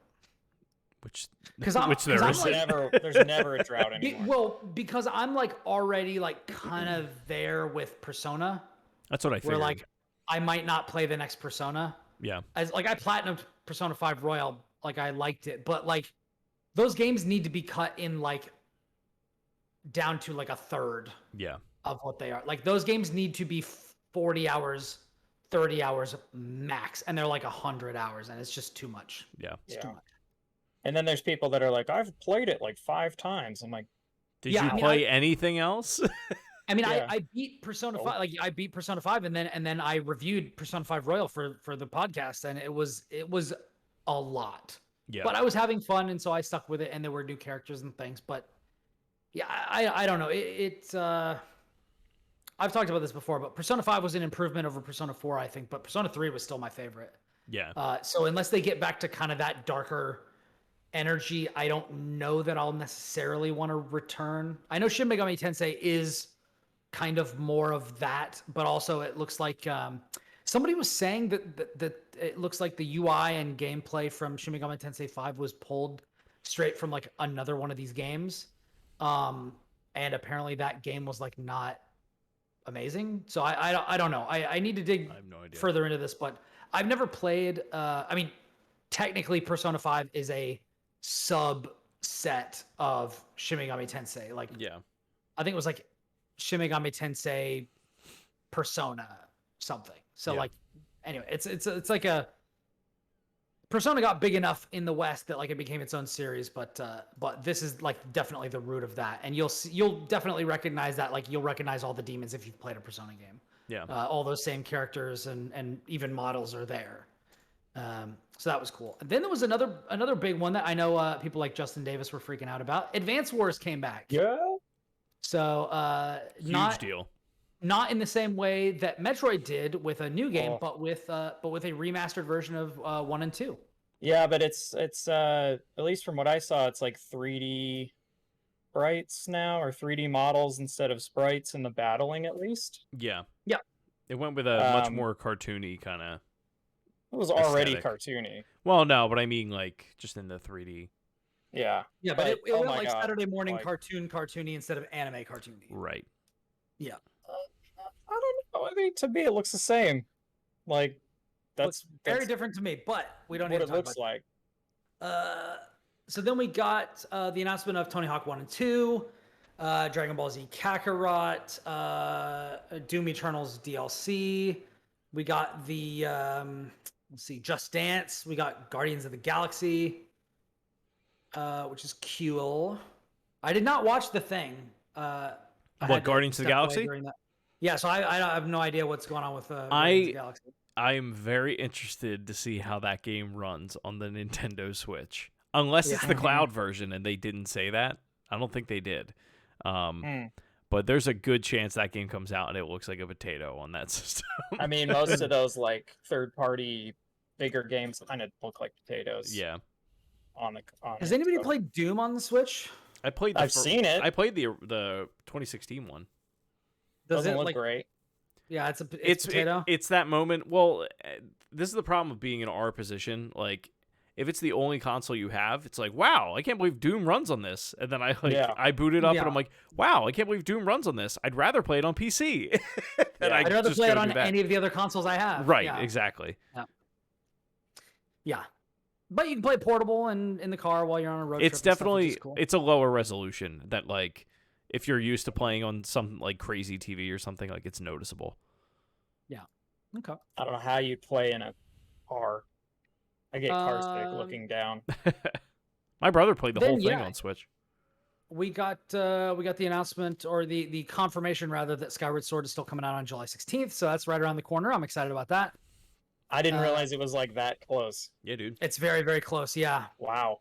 S1: Which
S2: 'Cause I'm-
S1: which
S2: 'cause
S1: there
S2: I'm
S1: is.
S2: like-
S3: There's never a drought
S2: Be-
S3: anymore.
S2: well, because I'm like already like kind of there with Persona,
S1: That's what I
S2: where
S1: figured.
S2: like I might not play the next Persona.
S1: Yeah.
S2: As like I platinumed Persona 5 Royal, like I liked it, but like those games need to be cut in like down to like a third
S1: Yeah.
S2: of what they are. Like those games need to be 40 hours, 30 hours max, and they're like 100 hours, and it's just too much.
S1: Yeah.
S2: It's
S3: Yeah.
S2: too much.
S3: And then there's people that are like, I've played it like 5 times. I'm like,
S1: Did
S2: Yeah,
S1: you
S2: I mean,
S1: play anything else?
S2: I mean,
S3: Yeah.
S2: I beat Persona
S3: Oh.
S2: 5. Like I beat Persona 5, and then I reviewed Persona 5 Royal for the podcast, and it was a lot.
S1: Yeah.
S2: But I was having fun, and so I stuck with it, and there were new characters and things. But yeah, I don't know. It's I've talked about this before, but Persona 5 was an improvement over Persona 4, I think. But Persona 3 was still my favorite.
S1: Yeah.
S2: So unless they get back to kind of that darker energy, I don't know that I'll necessarily want to return. I know Shin Megami Tensei is kind of more of that, but also it looks like somebody was saying that it looks like the UI and gameplay from Shin Megami Tensei 5 was pulled straight from like another one of these games. And apparently that game was like not amazing. So I don't know. I need to dig
S1: I have no idea.
S2: further into this, but I've never played I mean technically Persona 5 is a subset of Shin Megami Tensei. Like
S1: Yeah.
S2: I think it was like Shin Megami Tensei Persona something. So
S1: Yeah.
S2: like anyway, it's like a Persona got big enough in the West that like it became its own series, but this is like definitely the root of that, and you'll definitely recognize that. Like you'll recognize all the demons if you've played a Persona game.
S1: Yeah.
S2: All those same characters and even models are there. So that was cool. And then there was another big one that I know people like Justin Davis were freaking out about. Advance Wars came back.
S3: yeah.
S2: So
S1: Huge deal.
S2: not in the same way that Metroid did with a new game,
S3: Oh.
S2: but with a remastered version of 1 and 2.
S3: Yeah, but it's at least from what I saw, it's like 3D sprites now, or 3D models instead of sprites in the battling at least.
S1: Yeah.
S2: Yeah.
S1: It went with a much
S3: Um,
S1: more cartoony kind of.
S3: It was already
S1: Aesthetic.
S3: cartoony.
S1: Well, no, but I mean like just in the 3D.
S3: Yeah.
S2: Yeah, but it
S3: oh
S2: went
S3: my
S2: like
S3: God,
S2: Saturday morning
S3: like-
S2: cartoony instead of anime cartoony.
S1: Right.
S2: Yeah.
S3: I don't know. I mean, to me, it looks the same. Like
S2: Looks very
S3: that's
S2: different to me, but we don't need
S3: what
S2: to
S3: it
S2: talk
S3: looks
S2: about
S3: like.
S2: So then we got the announcement of Tony Hawk 1 and 2, Dragon Ball Z Kakarot, Doom Eternal's DLC. We got the let's see, Just Dance. We got Guardians of the Galaxy, which is cool. I did not watch the thing. I
S1: What,
S2: had to
S1: Guardians of the
S2: step away
S1: Galaxy?
S2: during that. Yeah, so I have no idea what's going on with Guardians of the Galaxy.
S1: I'm very interested to see how that game runs on the Nintendo Switch. Unless it's
S2: Yeah.
S1: the cloud version and they didn't say that. I don't think they did.
S3: Hmm.
S1: But there's a good chance that game comes out and it looks like a potato on that system.
S3: I mean, most of those like third-party bigger games kind of look like potatoes.
S1: Yeah.
S3: On
S2: Has
S3: it,
S2: anybody
S3: so-
S2: played Doom on the Switch?
S1: I played
S3: I've seen it.
S1: I played the 2016 one.
S3: Doesn't
S2: it
S3: look
S2: like?
S3: great.
S2: Yeah, it's
S1: It's
S2: potato.
S1: it's that moment. Well, this is the problem of being in our position. Like, if it's the only console you have, it's like, wow, I can't believe Doom runs on this. And then
S3: Yeah.
S1: I boot it up
S2: Yeah.
S1: and I'm like, wow, I can't believe Doom runs on this. I'd rather play it on PC. And
S3: Yeah.
S2: I'd rather
S1: just
S2: play
S1: go
S2: it
S1: do
S2: on
S1: that.
S2: any of the other consoles I have.
S1: Right,
S2: Yeah.
S1: exactly.
S2: Yeah. But you can play portable and in the car while you're on a road trip.
S1: It's
S2: and stuff, which
S1: definitely
S2: is cool.
S1: it's a lower resolution that like if you're used to playing on some like crazy TV or something, like it's noticeable.
S2: Okay.
S3: I don't know how you'd play in a car. I get car sick
S2: Um,
S3: looking down.
S1: My brother played the
S2: Then,
S1: whole thing
S2: yeah.
S1: on Switch.
S2: we got the announcement, or the confirmation rather, that Skyward Sword is still coming out on July 16th. So that's right around the corner. I'm excited about that.
S3: I didn't realize it was like that close.
S1: Yeah, dude.
S2: It's very, very close. Yeah.
S3: Wow.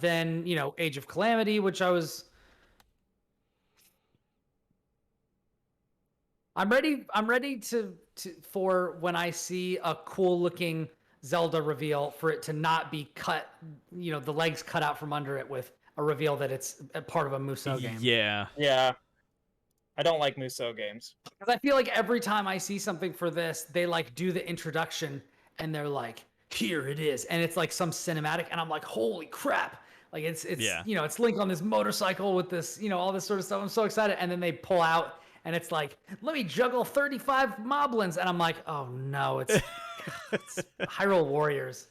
S2: Then, Age of Calamity, which I'm ready to for when I see a cool looking Zelda reveal, for it to not be cut, the legs cut out from under it, with a reveal that it's a part of a Musou game.
S1: Yeah.
S3: Yeah. I don't like Musou games.
S2: Because I feel like every time I see something for this, they like do the introduction and they're like, here it is. And it's like some cinematic, and I'm like, holy crap. Like it's it's Link on this motorcycle with this, all this sort of stuff. I'm so excited. And then they pull out and it's like, let me juggle 35 moblins. And I'm like, oh no, it's Hyrule Warriors.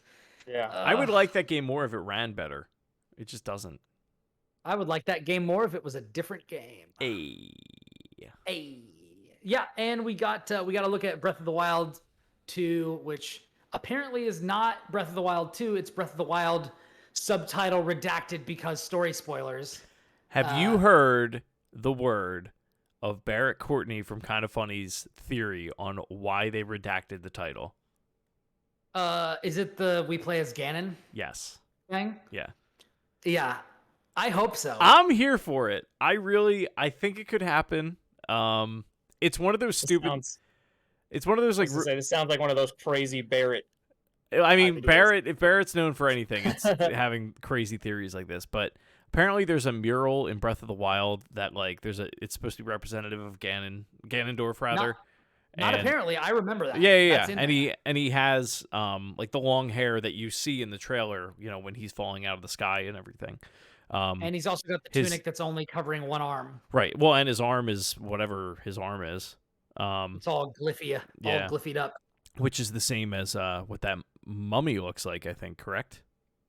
S3: Yeah.
S1: I would like that game more if it ran better. It just doesn't.
S2: I would like that game more if it was a different game.
S1: Hey.
S2: Yeah, and we got to look at Breath of the Wild 2, which apparently is not Breath of the Wild 2. It's Breath of the Wild subtitle redacted because story spoilers.
S1: Have you heard the word of Barrett Courtney from Kind of Funny's theory on why they redacted the title?
S2: Is it the We Play as Ganon
S1: Yes.
S2: thing?
S1: Yeah.
S2: Yeah, I hope so.
S1: I'm here for it. I think it could happen. It's one of those stupid. It's one of those like.
S3: This sounds like one of those crazy Barrett.
S1: I mean, Barrett. If Barrett's known for anything, it's having crazy theories like this. But apparently, there's a mural in Breath of the Wild that it's supposed to be representative of Ganondorf rather.
S2: Not apparently. I remember that.
S1: Yeah. And he has like the long hair that you see in the trailer. When he's falling out of the sky and everything.
S2: And he's also got the tunic that's only covering one arm.
S1: Right. Well, and his arm is whatever his arm is.
S2: It's all gliffied up. Which
S1: is the same as what that mummy looks like, I think, correct?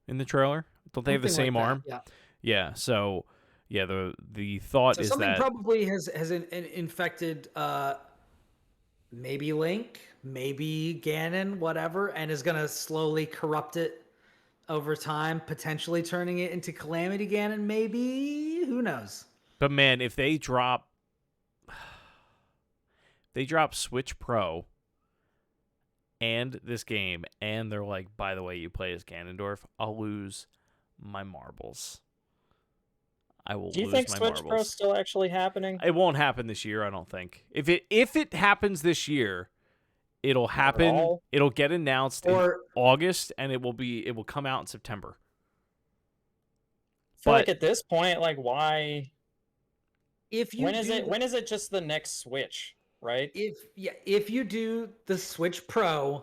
S1: In the trailer? Don't they have the same arm?
S2: Yeah.
S1: Yeah. So, yeah, the thought is
S2: something
S1: that
S2: probably has infected maybe Link, maybe Ganon, whatever, and is going to slowly corrupt it over time, potentially turning it into Calamity Ganon, maybe. Who knows?
S1: But man, if they drop Switch Pro and this game, and they're like, by the way, you play as Ganondorf, I'll lose my marbles. I will lose my marbles.
S3: Do you think Switch Pro is still actually happening?
S1: It won't happen this year, I don't think. If it happens this year, it'll happen. It'll get announced in August, and it will come out in September.
S3: I feel like at this point, like, why? When is it just the next Switch, right?
S2: If you do the Switch Pro,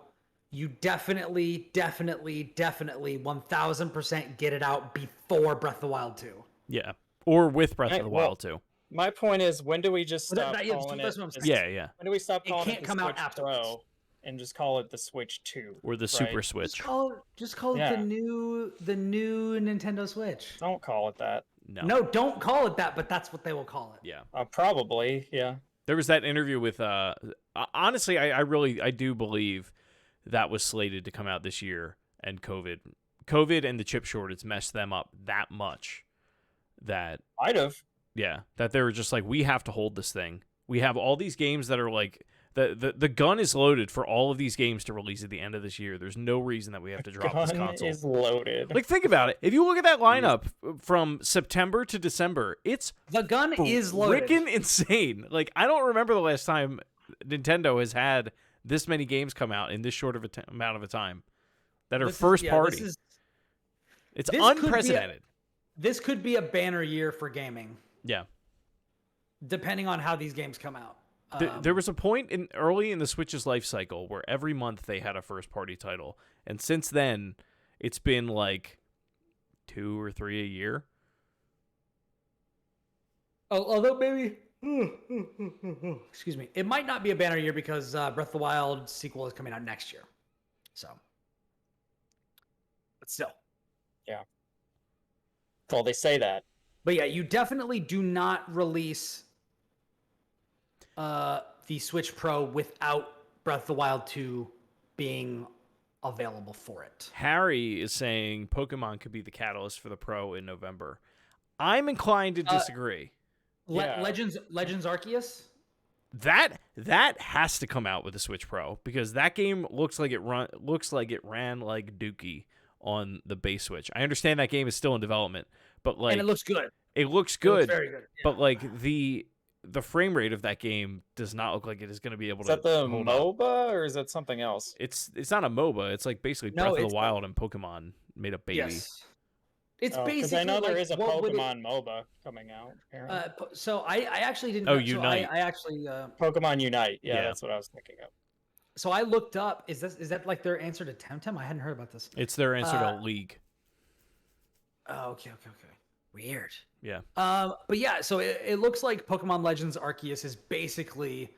S2: you definitely 1000% get it out before Breath of the Wild 2.
S1: Yeah, or with Breath of the Wild 2.
S3: My point is, when do we just stop calling it?
S1: Yeah.
S3: When do we stop calling it the
S2: come
S3: Switch
S2: out
S3: Pro and just call it the Switch 2
S1: or the Super Switch?
S2: Just call it the new Nintendo Switch.
S3: Don't call it that.
S2: No, don't call it that. But that's what they will call it.
S1: Yeah,
S3: probably. Yeah.
S1: There was that interview with. Honestly, I do believe that was slated to come out this year, and COVID and the chip shortage messed them up that much that
S3: might have.
S1: Yeah, that they were just like, we have to hold this thing. We have all these games that are like, the gun is loaded for all of these games to release at the end of this year. There's no reason that we have to drop this console.
S3: The gun is loaded.
S1: Like, think about it. If you look at that lineup from September to December,
S2: the gun is loaded.
S1: Freaking insane. Like, I don't remember the last time Nintendo has had this many games come out in this short of amount of a time that are first party. It's unprecedented.
S2: This could be a banner year for gaming.
S1: Yeah.
S2: Depending on how these games come out.
S1: There was a point early in the Switch's life cycle where every month they had a first-party title. And since then, it's been like 2 or 3 a year.
S2: Although maybe... excuse me. It might not be a banner year because Breath of the Wild sequel is coming out next year. So... But still.
S3: Yeah. Well, they say that.
S2: But yeah, you definitely do not release the Switch Pro without Breath of the Wild 2 being available for it.
S1: Harry is saying Pokemon could be the catalyst for the Pro in November. I'm inclined to disagree.
S2: Legends Arceus.
S1: That has to come out with the Switch Pro because that game looks like it ran like Dookie on the base Switch. I understand that game is still in development, but like
S2: and it looks good.
S1: It looks good. It looks
S2: very good. Yeah.
S1: But like the frame rate of that game does not look like it is going to be able to.
S3: Is that the
S1: hold
S3: MOBA
S1: up.
S3: or is that something else?
S1: It's not a MOBA. It's like basically Breath of the Wild and Pokemon made a baby.
S2: Yes. It's basically
S3: because I know there is a Pokemon MOBA coming out.
S2: So I actually didn't.
S1: Oh, Unite.
S2: So I actually
S3: Pokemon Unite. Yeah, that's what I was thinking of.
S2: So I looked up. Is that like their answer to Temtem? I hadn't heard about this.
S1: It's their answer to League.
S2: Oh, okay. Weird.
S1: Yeah.
S2: But yeah, so it looks like Pokemon Legends Arceus is basically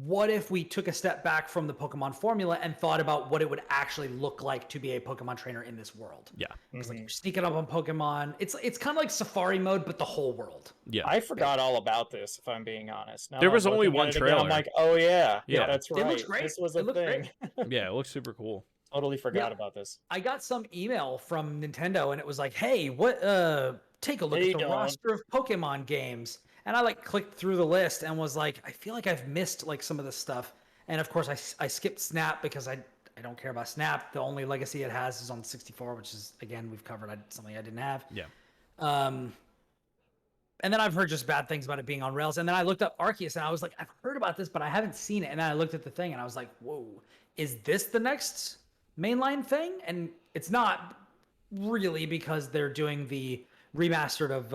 S2: what if we took a step back from the Pokemon formula and thought about what it would actually look like to be a Pokemon trainer in this world.
S1: Yeah.
S2: Because like you're sneaking up on Pokemon. It's kind of like Safari mode, but the whole world.
S1: Yeah.
S3: I forgot all about this, if I'm being honest. Now
S1: there was only one trailer.
S3: Again, I'm like, oh yeah, that's right.
S2: It looks great.
S3: This was a thing.
S1: Yeah, it looks super cool.
S3: Totally forgot about this.
S2: I got some email from Nintendo and it was like, hey, take a look at the roster of Pokemon games. And I like clicked through the list and was like, I feel like I've missed like some of this stuff. And of course I skipped Snap because I don't care about Snap. The only legacy it has is on 64, which is, again, we've covered something I didn't have.
S1: Yeah.
S2: And then I've heard just bad things about it being on rails. And then I looked up Arceus and I was like, I've heard about this, but I haven't seen it. And then I looked at the thing and I was like, whoa, is this the next mainline thing? And it's not really, because they're doing the remastered of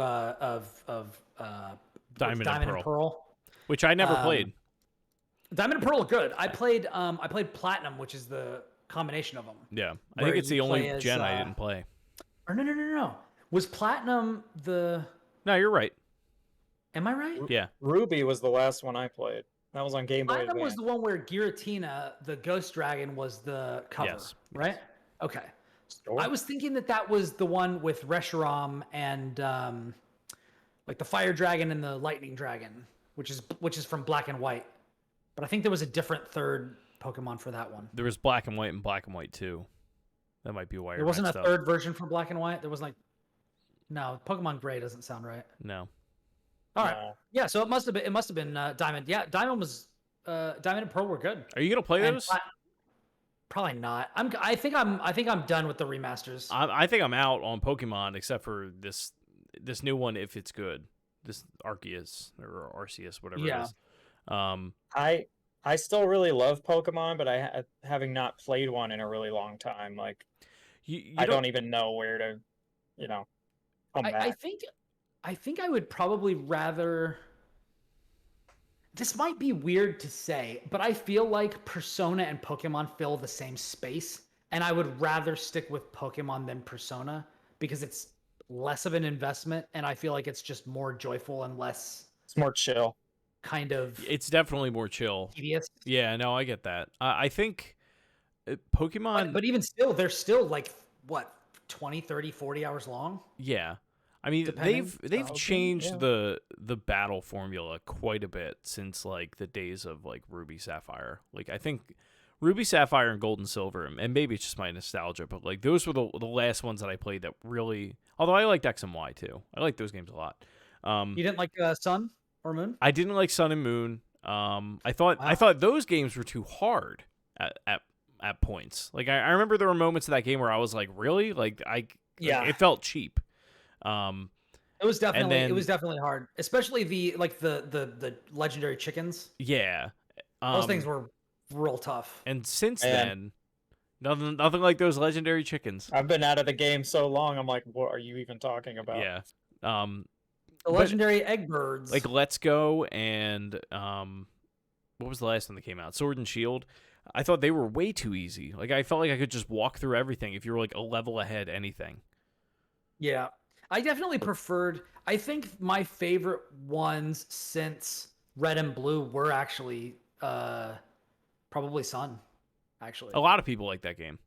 S1: Diamond and Pearl, which I never played.
S2: Diamond and Pearl are good. I played Platinum, which is the combination of them.
S1: Yeah, I think it's the only gen I didn't play.
S2: Or no. Was Platinum the?
S1: No, you're right.
S2: Am I right?
S1: Yeah.
S3: Ruby was the last one I played. That was on Game Boy
S2: Platinum
S3: Advance.
S2: was the one where Giratina, the Ghost Dragon, was the cover, right? Okay. Sure. I was thinking that was the one with Reshiram and like the Fire Dragon and the Lightning Dragon, which is from Black and White. But I think there was a different third Pokemon for that one.
S1: There was Black and White and Black and White 2. That might be why
S2: there wasn't a third version for Black and White. There was like, no, Pokemon Gray doesn't sound right.
S1: No.
S2: All right. Yeah, so it must have been Diamond. Yeah, Diamond and Pearl were good.
S1: Are you gonna play those?
S2: Probably not. I think I'm done with the remasters.
S1: I think I'm out on Pokemon except for this new one if it's good. This Arceus or Arceus, whatever it is.
S3: I still really love Pokemon, but having not played one in a really long time, like I don't even know where to, come back.
S2: I think I would probably rather. This might be weird to say, but I feel like Persona and Pokemon fill the same space, and I would rather stick with Pokemon than Persona because it's less of an investment, and I feel like it's just more joyful and less.
S3: It's more chill.
S2: Kind of.
S1: It's definitely more chill.
S2: Tedious.
S1: Yeah, no, I get that. I think Pokemon.
S2: But even still, they're still like what 20, 30, 40 hours long.
S1: Yeah. I mean, they've changed the battle formula quite a bit since like the days of like Ruby Sapphire. Like I think Ruby Sapphire and Gold and Silver, and maybe it's just my nostalgia, but like those were the last ones that I played that really. Although I liked X and Y too, I like those games a lot.
S2: You didn't like Sun or Moon?
S1: I didn't like Sun and Moon. I thought those games were too hard at points. Like I remember there were moments in that game where I was like, really? Like it felt cheap.
S2: It was definitely hard, especially the legendary chickens.
S1: Yeah,
S2: those things were real tough.
S1: And since then, nothing like those legendary chickens.
S3: I've been out of the game so long. I'm like, what are you even talking about?
S1: Yeah.
S2: The legendary egg birds,
S1: like Let's Go, and what was the last one that came out? Sword and Shield. I thought they were way too easy. Like I felt like I could just walk through everything if you were like a level ahead. Anything.
S2: Yeah. I definitely preferred. I think my favorite ones since Red and Blue were actually probably Sun. Actually,
S1: a lot of people like that game.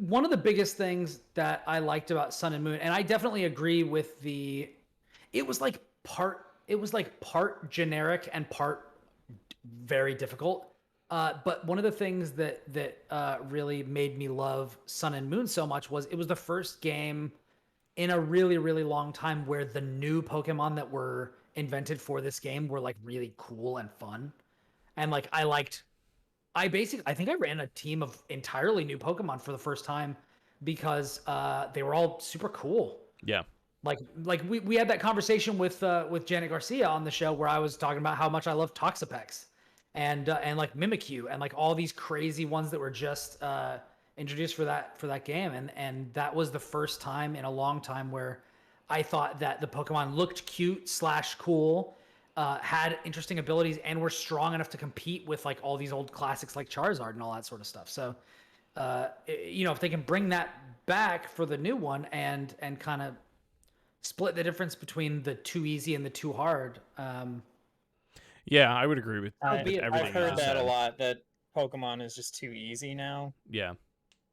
S2: One of the biggest things that I liked about Sun and Moon, and I definitely agree with it was like part generic and part very difficult. But one of the things that really made me love Sun and Moon so much was it was the first game in a really, really long time where the new Pokemon that were invented for this game were like really cool and fun. And like I think I ran a team of entirely new Pokemon for the first time because they were all super cool.
S1: Yeah.
S2: Like we had that conversation with Janet Garcia on the show where I was talking about how much I love Toxapex and like Mimikyu and like all these crazy ones that were just introduced for that game, and that was the first time in a long time where I thought that the Pokemon looked cute / cool, had interesting abilities, and were strong enough to compete with like all these old classics like Charizard and all that sort of stuff. So if they can bring that back for the new one and kind of split the difference between the too easy and the too hard.
S1: Yeah, I would agree with
S3: I've
S1: everything
S3: heard
S1: you
S3: that
S1: said.
S3: a lot, that Pokemon is just too easy now.
S1: Yeah.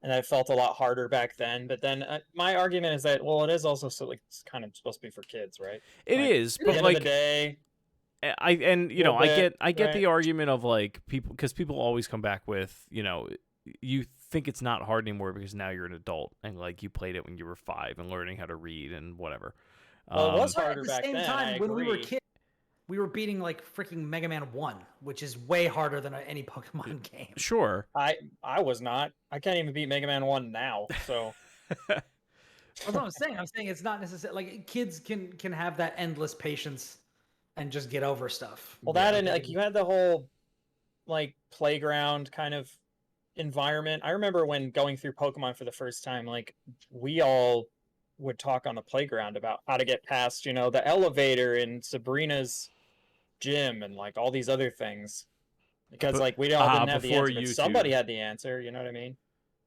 S3: And I felt a lot harder back then. But then my argument is that, well, it is also it's kind of supposed to be for kids, right?
S1: It
S3: like,
S1: is,
S3: at
S1: but
S3: the end
S1: like
S3: of the day,
S1: I get
S3: right?
S1: the argument of like people, because people always come back with, you think it's not hard anymore because now you're an adult and like you played it when you were 5 and learning how to read and whatever.
S3: Well, it was
S2: But
S3: harder
S2: at the
S3: back
S2: same
S3: then.
S2: time, when we were kids, we were beating like freaking Mega Man 1, which is way harder than any Pokemon game.
S1: Sure.
S3: I was not. I can't even beat Mega Man 1 now. So
S2: That's what I'm saying. I'm saying it's not necessarily like kids can have that endless patience and just get over stuff.
S3: well, that and like you had the whole like playground kind of environment. I remember when going through Pokemon for the first time, like we all would talk on the playground about how to get past, the elevator in Sabrina's gym and like all these other things. Because like we all didn't have the answer, but somebody had the answer, you know what I mean?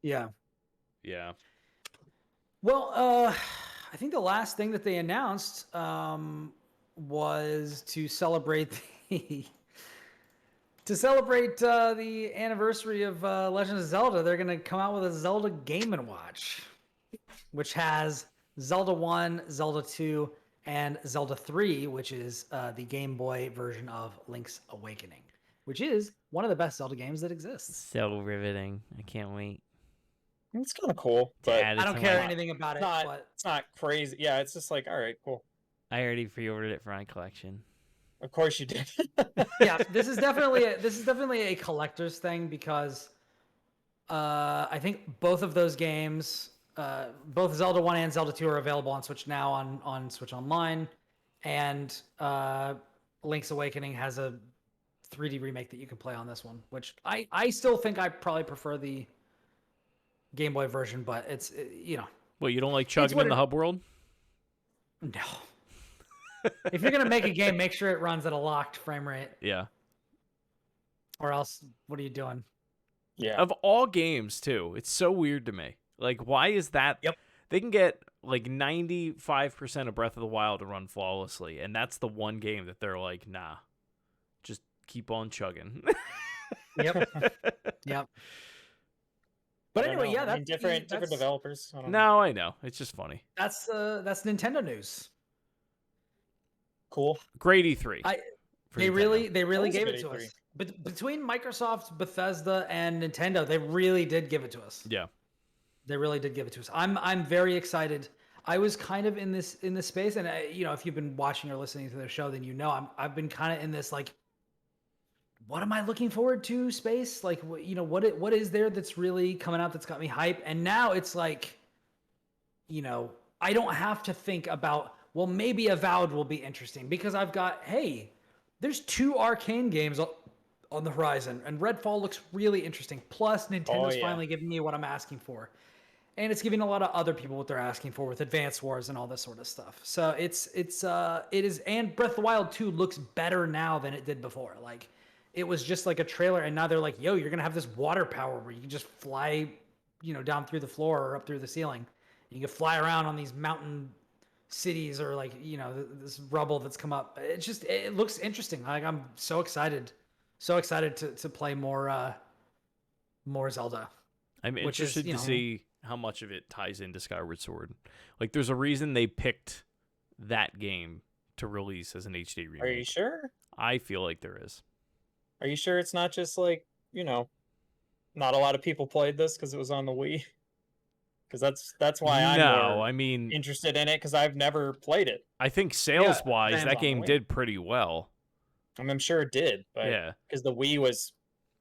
S2: Yeah.
S1: Yeah.
S2: Well, I think the last thing that they announced was to celebrate the anniversary of Legend of Zelda. They're going to come out with a Zelda Game & Watch, which has Zelda 1, Zelda 2, and Zelda 3, which is the Game Boy version of Link's Awakening, which is one of the best Zelda games that exists.
S1: So riveting. I can't wait.
S3: It's kind of cool, but
S2: I don't care anything about it.
S3: It's not crazy. Yeah, it's just like, all right, cool.
S1: I already pre-ordered it for my collection.
S3: Of course you did.
S2: Yeah, this is definitely a collector's thing because I think both of those games, both Zelda 1 and Zelda 2, are available on Switch now on Switch Online, and Link's Awakening has a 3D remake that you can play on this one, which I still think I probably prefer the Game Boy version, but it's
S1: Well, you don't like chugging in the hub world?
S2: No. If you're gonna make a game, make sure it runs at a locked frame rate.
S1: Yeah.
S2: Or else, what are you doing?
S3: Yeah.
S1: Of all games, too, it's so weird to me. Like, why is that?
S2: Yep.
S1: They can get like 95% of Breath of the Wild to run flawlessly, and that's the one game that they're like, nah, just keep on chugging.
S2: Yep. Yep. But anyway, yeah, that's
S3: different developers.
S1: No, I know. It's just funny.
S2: That's Nintendo news.
S3: Cool.
S1: Great E3.
S2: They really gave it to
S3: E3.
S2: us. But between Microsoft, Bethesda, and Nintendo, they really did give it to us.
S1: Yeah.
S2: They really did give it to us. I'm very excited. I was kind of in this space, and if you've been watching or listening to the show, then I've been kind of in this like, what am I looking forward to space? Like, what is there that's really coming out that's got me hype? And now it's like, I don't have to think about, well, maybe Avowed will be interesting because I've got, hey, there's 2 Arcane games on the horizon, and Redfall looks really interesting. Plus, Nintendo's finally giving me what I'm asking for. And it's giving a lot of other people what they're asking for with Advance Wars and all this sort of stuff. So it is, and Breath of the Wild 2 looks better now than it did before. Like, it was just like a trailer, and now they're like, yo, you're going to have this water power where you can just fly, down through the floor or up through the ceiling. You can fly around on these mountain cities or like, this rubble that's come up. It looks interesting. Like, I'm so excited to play more Zelda.
S1: I'm interested to see how much of it ties into Skyward Sword. Like, there's a reason they picked that game to release as an HD remake.
S3: Are you sure?
S1: I feel like there is.
S3: Are you sure it's not just like, not a lot of people played this because it was on the Wii? Because that's why I'm
S1: No,
S3: more
S1: I mean,
S3: interested in it, because I've never played it.
S1: I think sales-wise,
S2: fans
S1: that
S2: on
S1: game
S2: Wii.
S1: did pretty well.
S3: I mean, I'm sure it did, but
S1: Yeah.
S3: because the Wii was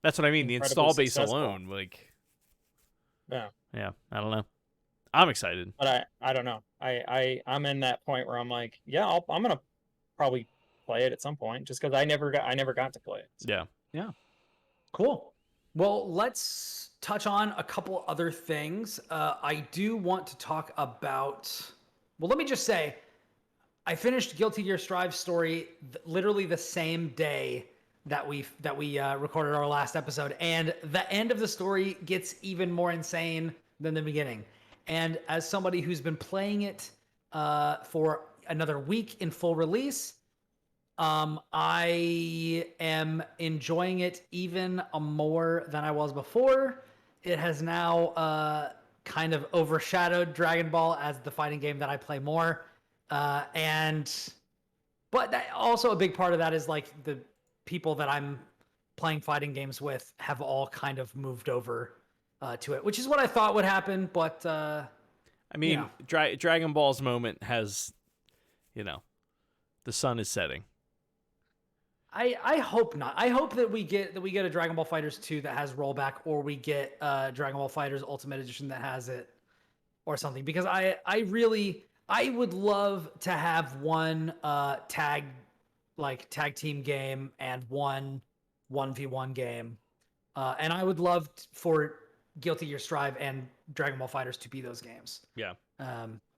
S1: That's what I mean. The
S3: incredibly
S1: install base
S3: successful.
S1: alone, like,
S3: yeah.
S1: I don't know. I'm excited.
S3: But I don't know. I'm in that point where I'm like, yeah, I'm gonna probably play it at some point, just because I never got to play it. So.
S1: Yeah.
S2: Yeah. Cool. Well, let's touch on a couple other things. I do want to talk about. Well, let me just say, I finished Guilty Gear Strive story literally the same day that we recorded our last episode, and the end of the story gets even more insane than the beginning. And as somebody who's been playing it for another week in full release, I am enjoying it even more than I was before. It has now kind of overshadowed Dragon Ball as the fighting game that I play more. But that, also a big part of that is like the people that I'm playing fighting games with have all kind of moved over to it, which is what I thought would happen. But
S1: I mean, Dragon Ball's moment has, the sun is setting.
S2: I hope not. I hope that we get a Dragon Ball Fighters 2 that has rollback, or we get Dragon Ball Fighters Ultimate Edition that has it, or something. Because I would love to have one tag team game and one 1v1 game, and I would love for Guilty Gear Strive and Dragon Ball Fighters to be those games.
S1: Yeah.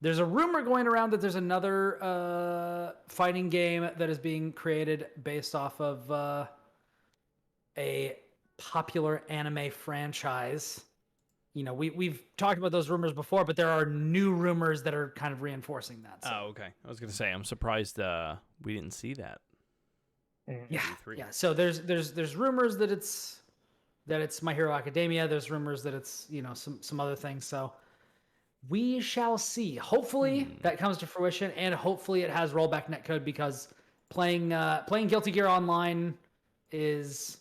S2: There's a rumor going around that there's another fighting game that is being created based off of a popular anime franchise. We've talked about those rumors before, but there are new rumors that are kind of reinforcing that. So.
S1: Oh, okay. I was gonna say, I'm surprised we didn't see that.
S2: Yeah. So there's rumors that it's My Hero Academia. There's rumors that it's some other things. So. We shall see. Hopefully that comes to fruition, and hopefully it has rollback netcode, because playing Guilty Gear Online is.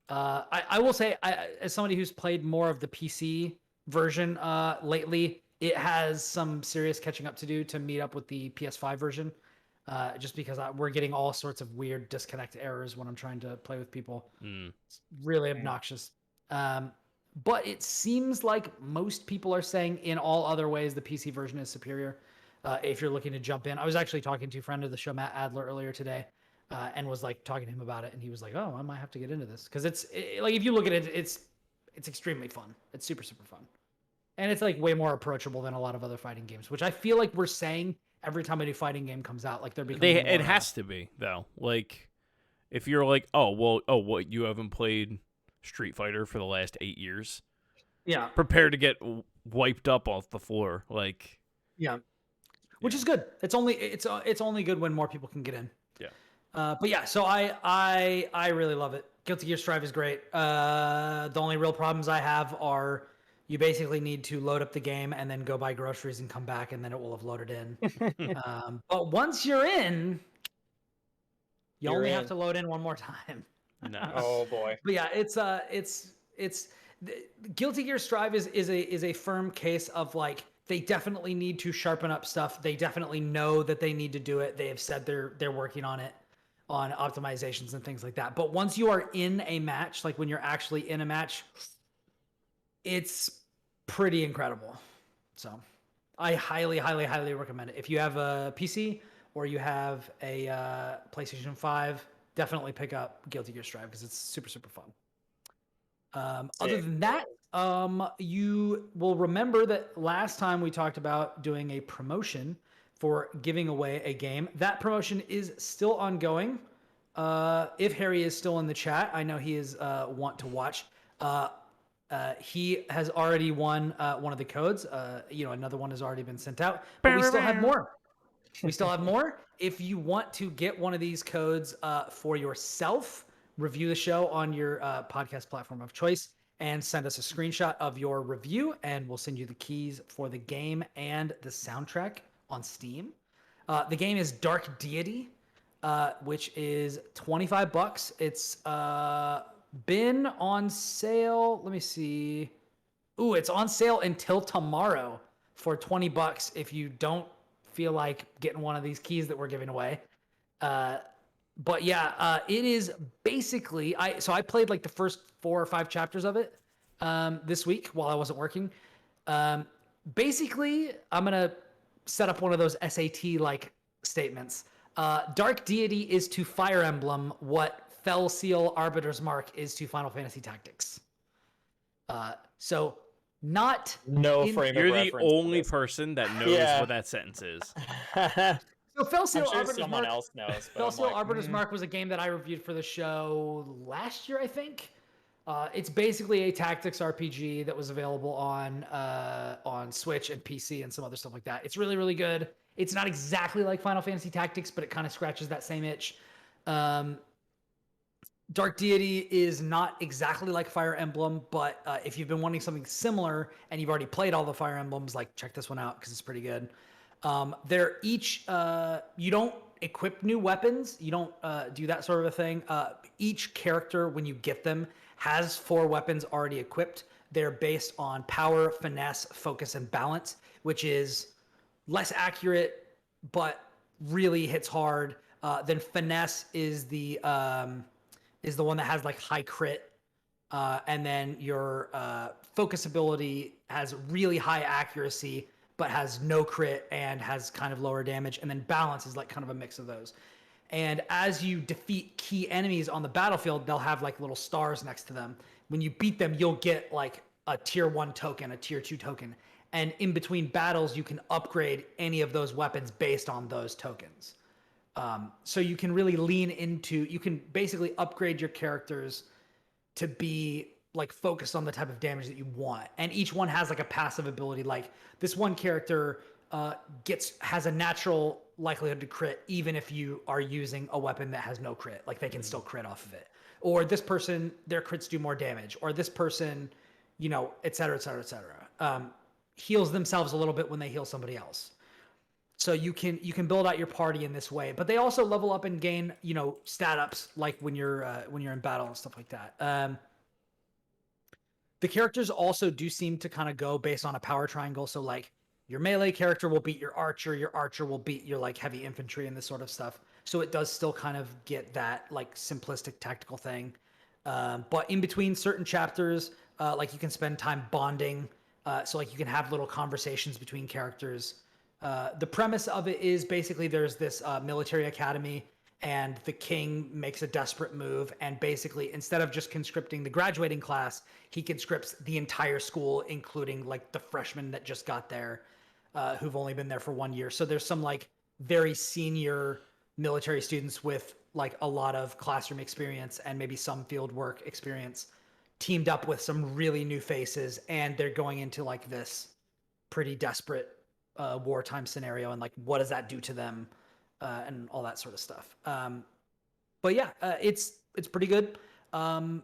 S2: I will say, as somebody who's played more of the PC version lately, it has some serious catching up to do to meet up with the PS5 version. Just because we're getting all sorts of weird disconnect errors when I'm trying to play with people. It's really obnoxious. But it seems like most people are saying in all other ways the PC version is superior. If you're looking to jump in, I was actually talking to a friend of the show, Matt Adler, earlier today, and was like talking to him about it, and he was like, "Oh, I might have to get into this," because like if you look at it, it's extremely fun. It's super fun, and it's like way more approachable than a lot of other fighting games, which I feel like we're saying every time a new fighting game comes out. Like they're becoming.
S1: It has to be though. Like if you're like, what, you haven't played Street Fighter for the last 8 years?
S2: Yeah.
S1: Prepare to get wiped up off the floor. Like.
S2: Yeah. Which is good. It's only good when more people can get in.
S1: Yeah.
S2: But yeah, so I really love it. Guilty Gear Strive is great. The only real problems I have are you basically need to load up the game and then go buy groceries and come back, and then it will have loaded in. But once you're in, you only have to load in one more time.
S1: Nice.
S3: Oh boy.
S2: But yeah, it's Guilty Gear Strive is a firm case of like they definitely need to sharpen up stuff. They definitely know that they need to do it. They have said they're working on it, on optimizations and things like that. But once you are in a match, like when you're actually in a match, it's pretty incredible. So I highly recommend it. If you have a PC or you have a PlayStation 5, definitely pick up Guilty Gear Strive because it's super fun. Other than that, you will remember that last time we talked about doing a promotion for giving away a game. That promotion is still ongoing. If Harry is still in the chat, I know he is want to watch. He has already won one of the codes. Another one has already been sent out, but we still have more. We still have more. If you want to get one of these codes for yourself, review the show on your podcast platform of choice and send us a screenshot of your review, and we'll send you the keys for the game and the soundtrack on Steam. The game is Dark Deity, which is $25. It's been on sale. Let me see. Ooh, it's on sale until tomorrow for $20 if you don't feel like getting one of these keys that we're giving away. But yeah, it is basically I played like the first 4 or 5 chapters of it this week while I wasn't working. Basically, I'm gonna set up one of those SAT like statements. Dark Deity is to Fire Emblem what Fell Seal Arbiter's Mark is to Final Fantasy Tactics. So not
S3: no frame of
S1: You're the
S3: reference to
S1: only
S3: this.
S1: person that knows what that sentence is.
S2: So Fell
S3: I'm
S2: Seal
S3: sure
S2: Arbiter's
S3: someone
S2: Mark.
S3: else knows. But
S2: Fell
S3: I'm
S2: Seal
S3: like,
S2: Arbiter's Mark was a game that I reviewed for the show last year, I think. It's basically a tactics RPG that was available on Switch and PC and some other stuff like that. It's really, really good. It's not exactly like Final Fantasy Tactics, but it kind of scratches that same itch. Dark Deity is not exactly like Fire Emblem, but if you've been wanting something similar and you've already played all the Fire Emblems, like check this one out because it's pretty good. They're each you don't equip new weapons, you don't do that sort of a thing. Each character, when you get them, has 4 weapons already equipped. They're based on power, finesse, focus, and balance, which is less accurate but really hits hard. Then finesse is the one that has like high crit, and then your focus ability has really high accuracy but has no crit and has kind of lower damage, and then balance is like kind of a mix of those. And as you defeat key enemies on the battlefield, they'll have like little stars next to them. When you beat them, you'll get like a tier 1 token, a tier 2 token, and in between battles you can upgrade any of those weapons based on those tokens. So you can really lean into, you can basically upgrade your characters to be like focused on the type of damage that you want. And each one has like a passive ability. Like this one character has a natural likelihood to crit even if you are using a weapon that has no crit. Like they can still crit off of it. Or this person, their crits do more damage. Or this person, you know, et cetera, et cetera, et cetera. Heals themselves a little bit when they heal somebody else. So you can build out your party in this way, but they also level up and gain, you know, stat ups like when you're in battle and stuff like that. The characters also do seem to kind of go based on a power triangle. So like your melee character will beat your archer will beat your like heavy infantry and this sort of stuff. So it does still kind of get that like simplistic tactical thing. But in between certain chapters, like you can spend time bonding. So like you can have little conversations between characters. The premise of it is basically there's this military academy and the king makes a desperate move, and basically instead of just conscripting the graduating class, he conscripts the entire school, including like the freshmen that just got there, who've only been there for 1 year. So there's some like very senior military students with like a lot of classroom experience and maybe some field work experience teamed up with some really new faces, and they're going into like this pretty desperate wartime scenario, and like what does that do to them, and all that sort of stuff. But yeah, it's pretty good.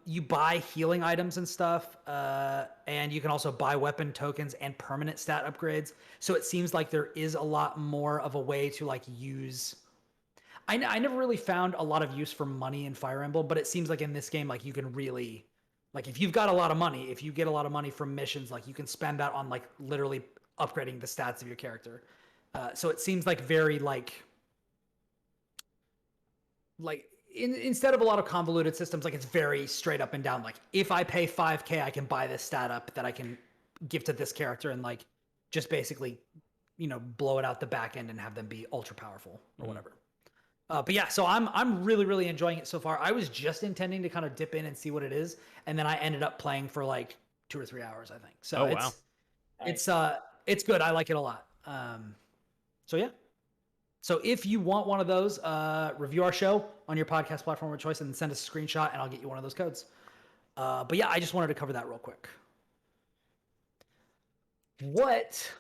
S2: You buy healing items and stuff, and you can also buy weapon tokens and permanent stat upgrades. So it seems like there is a lot more of a way to like use. I never really found a lot of use for money in Fire Emblem, but it seems like in this game, like you can really, like if you've got a lot of money, if you get a lot of money from missions, like you can spend that on like literally upgrading the stats of your character. So it seems like very like instead of a lot of convoluted systems, like it's very straight up and down. Like if I pay 5K, I can buy this stat up that I can give to this character and like just basically, you know, blow it out the back end and have them be ultra powerful or whatever. But yeah, so I'm really, really enjoying it so far. I was just intending to kind of dip in and see what it is, and then I ended up playing for like 2 or 3 hours, I think. So it's good. I like it a lot. So yeah. So if you want one of those, review our show on your podcast platform of choice and send us a screenshot and I'll get you one of those codes. But yeah, I just wanted to cover that real quick. What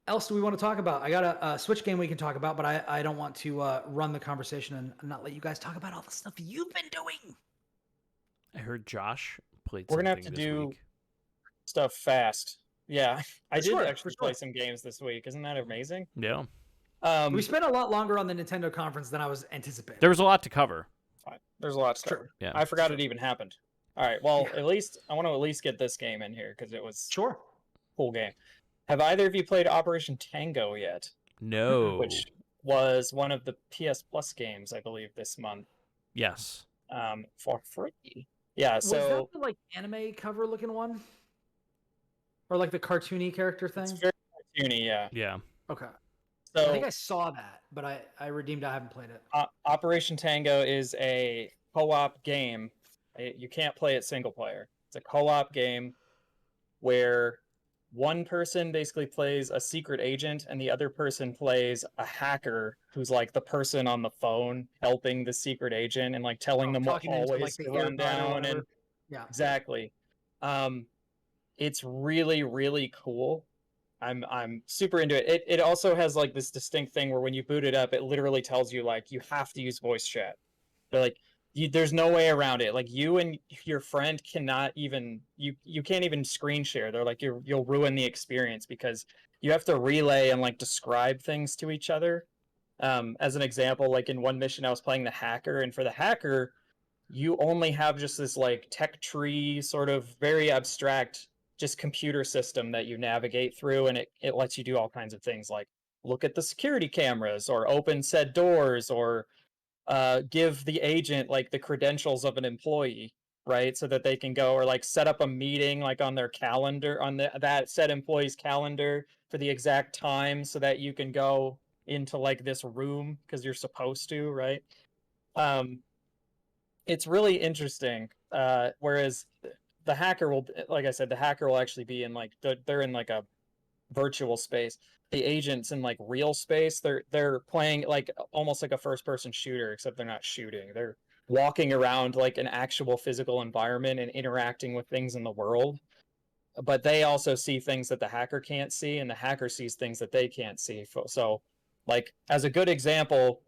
S2: else do we want to talk about? I got a Switch game we can talk about, but I don't want to run the conversation and not let you guys talk about all the stuff you've been doing.
S1: I heard Josh played
S3: We're
S1: something
S3: gonna have to
S1: this
S3: do
S1: week.
S3: stuff fast. Yeah, I did
S2: sure,
S3: actually play some games this week. Isn't that amazing?
S1: Yeah.
S2: We spent a lot longer on the Nintendo conference than I was anticipating.
S1: There was a lot to cover.
S3: Fine. There's a lot to cover.
S2: True.
S1: Yeah.
S3: I forgot it even happened. All right. Well,
S2: Yeah.
S3: at least I want to get this game in here because it was
S2: Sure.
S3: cool game. Have either of you played Operation Tango yet?
S1: No.
S3: Which was one of the PS Plus games, I believe, this month.
S1: Yes.
S3: For free. Yeah.
S2: Was that the like anime cover looking one, or like the cartoony character thing?
S3: It's very cartoony. Yeah.
S1: Yeah.
S2: Okay.
S3: So
S2: I think I saw that, but I redeemed. I haven't played it.
S3: Operation Tango is a co-op game. You can't play it single player. It's a co-op game where one person basically plays a secret agent and the other person plays a hacker who's like the person on the phone helping the secret agent and like telling them what hallways to run down. And
S2: yeah,
S3: exactly. It's really, really cool. I'm super into it. It also has like this distinct thing where when you boot it up, it literally tells you like you have to use voice chat. They're like, there's no way around it. Like you and your friend cannot even you can't even screen share. They're like you'll ruin the experience because you have to relay and like describe things to each other. As an example, like in one mission I was playing the hacker, and for the hacker, you only have just this like tech tree sort of very abstract just computer system that you navigate through, and it lets you do all kinds of things like look at the security cameras or open said doors or give the agent like the credentials of an employee, right? So that they can go or like set up a meeting like on their calendar, on that said employee's calendar for the exact time so that you can go into like this room because you're supposed to, right? It's really interesting. Whereas the hacker will, like I said, the hacker will actually be in like they're in like a virtual space. The agents in like real space, they're playing like almost like a first person shooter, except they're not shooting. They're walking around like an actual physical environment and interacting with things in the world. But they also see things that the hacker can't see, and the hacker sees things that they can't see. So, like as a good example,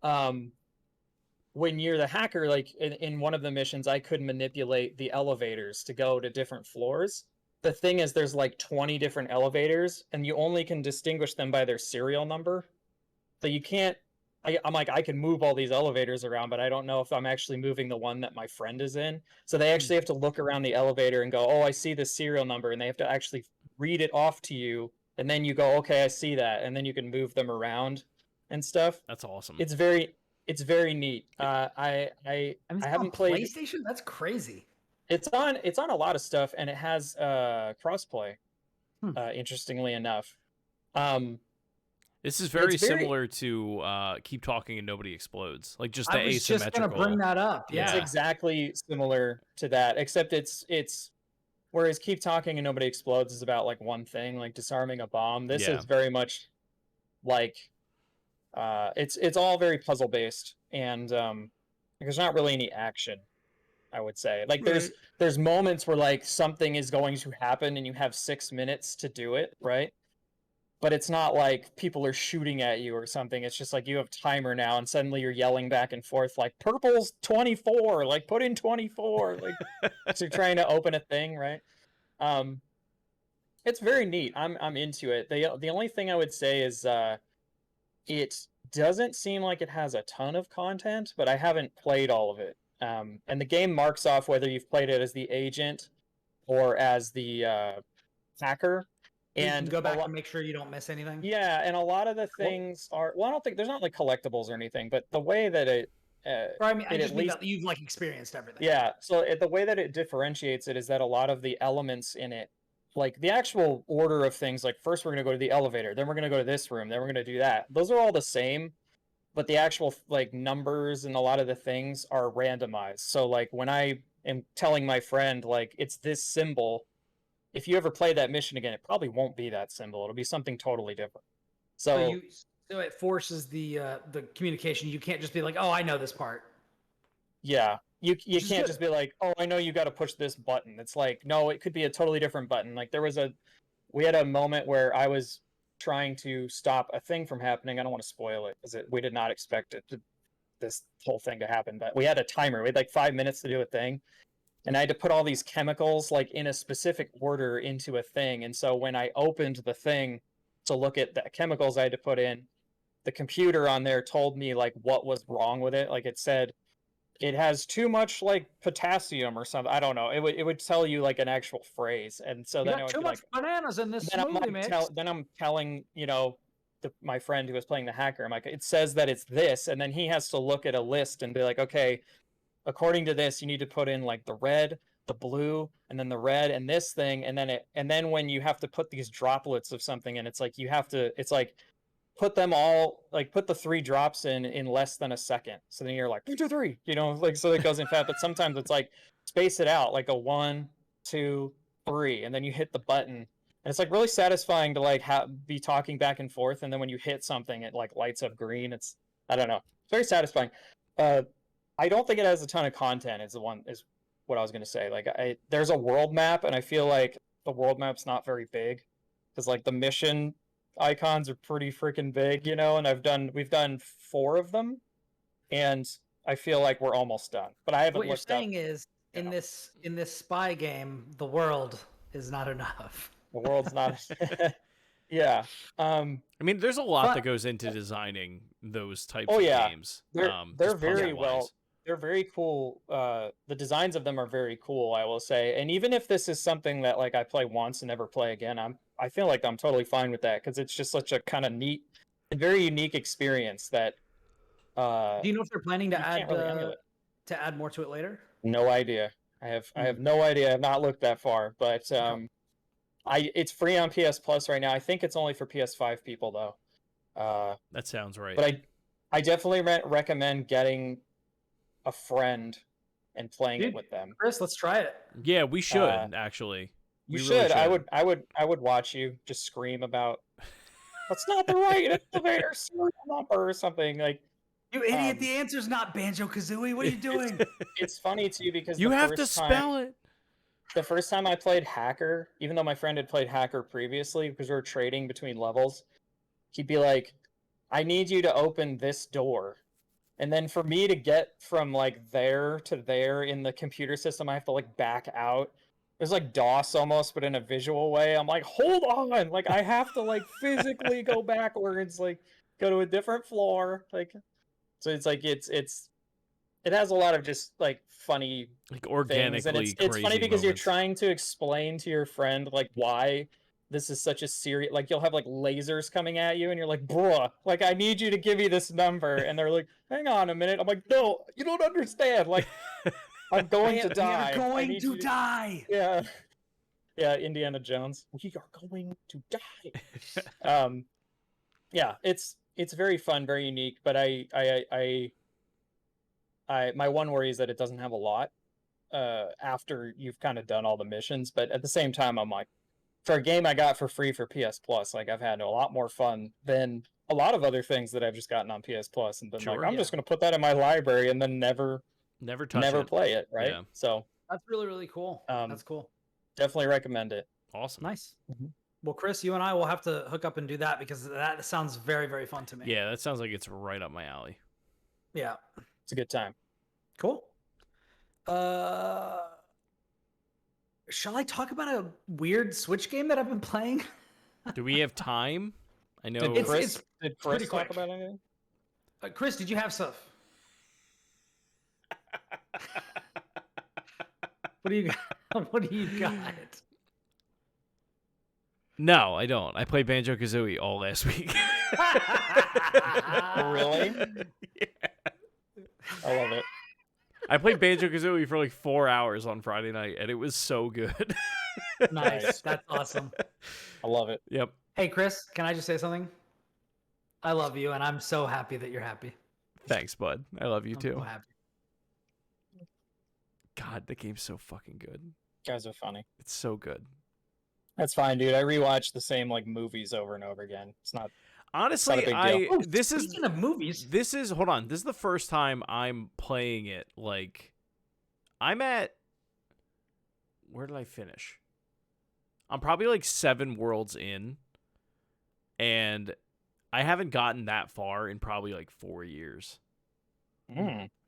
S3: when you're the hacker, like in one of the missions, I could manipulate the elevators to go to different floors. The thing is, there's like 20 different elevators, and you only can distinguish them by their serial number. So you can't. I'm like, I can move all these elevators around, but I don't know if I'm actually moving the one that my friend is in. So they actually have to look around the elevator and go, oh, I see the serial number, and they have to actually read it off to you, and then you go, okay, I see that, and then you can move them around and stuff.
S1: That's awesome.
S3: It's very neat. I haven't played
S2: PlayStation. That's crazy.
S3: It's on a lot of stuff, and it has crossplay. Interestingly enough,
S1: this is very similar to Keep Talking and Nobody Explodes, like just the asymmetrical.
S2: I was just gonna bring that up. Yeah,
S3: it's exactly similar to that, except it's whereas Keep Talking and Nobody Explodes is about like one thing, like disarming a bomb. This is very much like it's all very puzzle based, and there's not really any action, I would say. Like there's moments where like something is going to happen and you have 6 minutes to do it, right? But it's not like people are shooting at you or something. It's just like you have timer now, and suddenly you're yelling back and forth like purple's 24, like put in 24, like so you're trying to open a thing, right? It's very neat. I'm into it. The only thing I would say is it doesn't seem like it has a ton of content, but I haven't played all of it. And the game marks off whether you've played it as the agent or as the hacker. And
S2: you can go back and make sure you don't miss anything.
S3: Yeah, and a lot of the things are I don't think there's not like collectibles or anything, but the way that it
S2: I mean, I just mean that you've like experienced everything.
S3: Yeah, so the way that it differentiates it is that a lot of the elements in it, like the actual order of things, like first we're going to go to the elevator, then we're going to go to this room, then we're going to do that. Those are all the same, but the actual like numbers and a lot of the things are randomized. So like when I am telling my friend like it's this symbol, if you ever play that mission again, it probably won't be that symbol. It'll be something totally different. So
S2: it forces the communication. You can't just be like, oh, I know this part.
S3: Yeah. You can't just be like, oh, I know you got to push this button. It's like, no, it could be a totally different button. Like we had a moment where I was trying to stop a thing from happening. I don't want to spoil it because we did not expect this whole thing to happen, but we had a timer. We had like 5 minutes to do a thing. And I had to put all these chemicals like in a specific order into a thing. And so when I opened the thing to look at the chemicals I had to put in, the computer on there told me like what was wrong with it. Like it said, it has too much like potassium or something. I don't know. It would tell you like an actual phrase, and so
S2: You
S3: then it
S2: got
S3: would
S2: too
S3: be
S2: much
S3: like,
S2: bananas in this
S3: then I'm
S2: smoothie
S3: like
S2: mix.
S3: then I'm telling my friend who was playing the hacker. I'm like, it says that it's this, and then he has to look at a list and be like, okay, according to this, you need to put in like the red, the blue, and then the red and this thing, and then when you have to put these droplets of something, and it's like it's like put them all like put the 3 drops in less than a second. So then you're like 1, 2, 3, like so it goes in fast. But sometimes it's like space it out like a 1, 2, 3, and then you hit the button. And it's like really satisfying to like be talking back and forth, and then when you hit something, it like lights up green. I don't know, it's very satisfying. I don't think it has a ton of content. Is what I was gonna say. Like there's a world map, and I feel like the world map's not very big because like the mission icons are pretty freaking big, and we've done 4 of them, and I feel like we're almost done. But I haven't
S2: What you're
S3: looked up.
S2: saying is in this spy game, the world is not enough.
S3: The world's not. Yeah.
S1: I mean, there's a lot that goes into designing those types of games.
S3: They're very well. They're very cool. The designs of them are very cool, I will say. And even if this is something that like I play once and never play again, I feel like I'm totally fine with that because it's just such a kind of neat and very unique experience that.
S2: Do you know if they're planning to add
S3: really
S2: more to it later?
S3: No idea. I have no idea. I've not looked that far, but it's free on PS Plus right now. I think it's only for PS5 people though.
S1: That sounds right.
S3: But I definitely recommend getting a friend and playing it with them.
S2: Chris, let's try it.
S1: Yeah, we should actually.
S3: You should. Really should. I would watch you just scream about that's not the right elevator serial number or something like.
S2: You idiot! The answer's not Banjo Kazooie. What are you doing?
S3: It's funny too because
S1: you have to spell it.
S3: The first time I played Hacker, even though my friend had played Hacker previously, because we were trading between levels, he'd be like, "I need you to open this door." And then for me to get from like there to there in the computer system, I have to like back out. It was like DOS almost, but in a visual way. I'm like, hold on, like I have to like physically go backwards, like go to a different floor, like. So it's like it has a lot of just like funny,
S1: like organically
S3: things. And it's funny because you're trying to explain to your friend like why this is such a serious, like you'll have like lasers coming at you and you're like, bruh, like I need you to give me this number, and they're like, hang on a minute. I'm like, no, you don't understand, like I'm going to die.
S2: You're going to die.
S3: Yeah, Indiana Jones, we are going to die. Yeah, it's very fun, very unique, but my one worry is that it doesn't have a lot after you've kind of done all the missions. But at the same time, I'm like, for a game I got for free for PS Plus, like I've had a lot more fun than a lot of other things that I've just gotten on PS Plus, and been I'm just going to put that in my library and then never play it, right? Yeah. So
S2: that's really, really cool. That's cool.
S3: Definitely recommend it.
S1: Awesome.
S2: Nice. Mm-hmm. Well, Chris, you and I will have to hook up and do that because that sounds very, very fun to me.
S1: Yeah, that sounds like it's right up my alley.
S2: Yeah.
S3: It's a good time.
S2: Cool. Shall I talk about a weird Switch game that I've been playing?
S1: Do we have time? I know.
S3: Did Chris talk about anything?
S2: Chris, did you have stuff? What do you got? What do you got?
S1: No, I don't. I played Banjo Kazooie all last week.
S3: Really?
S1: Yeah.
S3: I love it.
S1: I played Banjo Kazooie for like 4 hours on Friday night, and it was so good.
S2: Nice. That's awesome.
S3: I love it.
S1: Yep.
S2: Hey, Chris, can I just say something? I love you, and I'm so happy that you're happy.
S1: Thanks, bud. I love you too.
S2: I'm so happy.
S1: God, the game's so fucking good.
S3: You guys are funny.
S1: It's so good.
S3: That's fine, dude. I rewatch the same like movies over and over again. It's not.
S1: Honestly,
S2: Speaking of movies,
S1: hold on. This is the first time I'm playing it. Like, I'm at. Where did I finish? I'm probably like 7 worlds in, and I haven't gotten that far in probably like 4 years.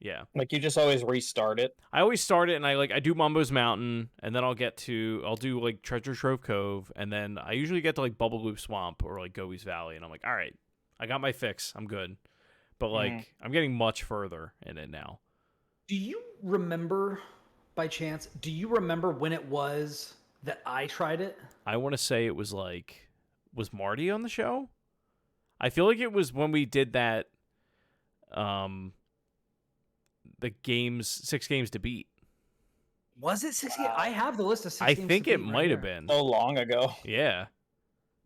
S1: Yeah.
S3: Like you just always restart it.
S1: I always start it, and I do Mumbo's Mountain, and then I'll do like Treasure Trove Cove, and then I usually get to like Bubble Loop Swamp or like Goey's Valley, and I'm like, all right, I got my fix, I'm good. But like I'm getting much further in it now.
S2: Do you remember, by chance, do you remember when it was that I tried it?
S1: I want to say it was like, was Marty on the show? I feel like it was when we did that, the games, 6 games to beat.
S2: Was it 6 games? I have the list of 6
S1: I
S2: games
S1: think
S2: to
S1: it
S2: beat
S1: might have
S2: here.
S1: been.
S3: So long ago.
S1: Yeah.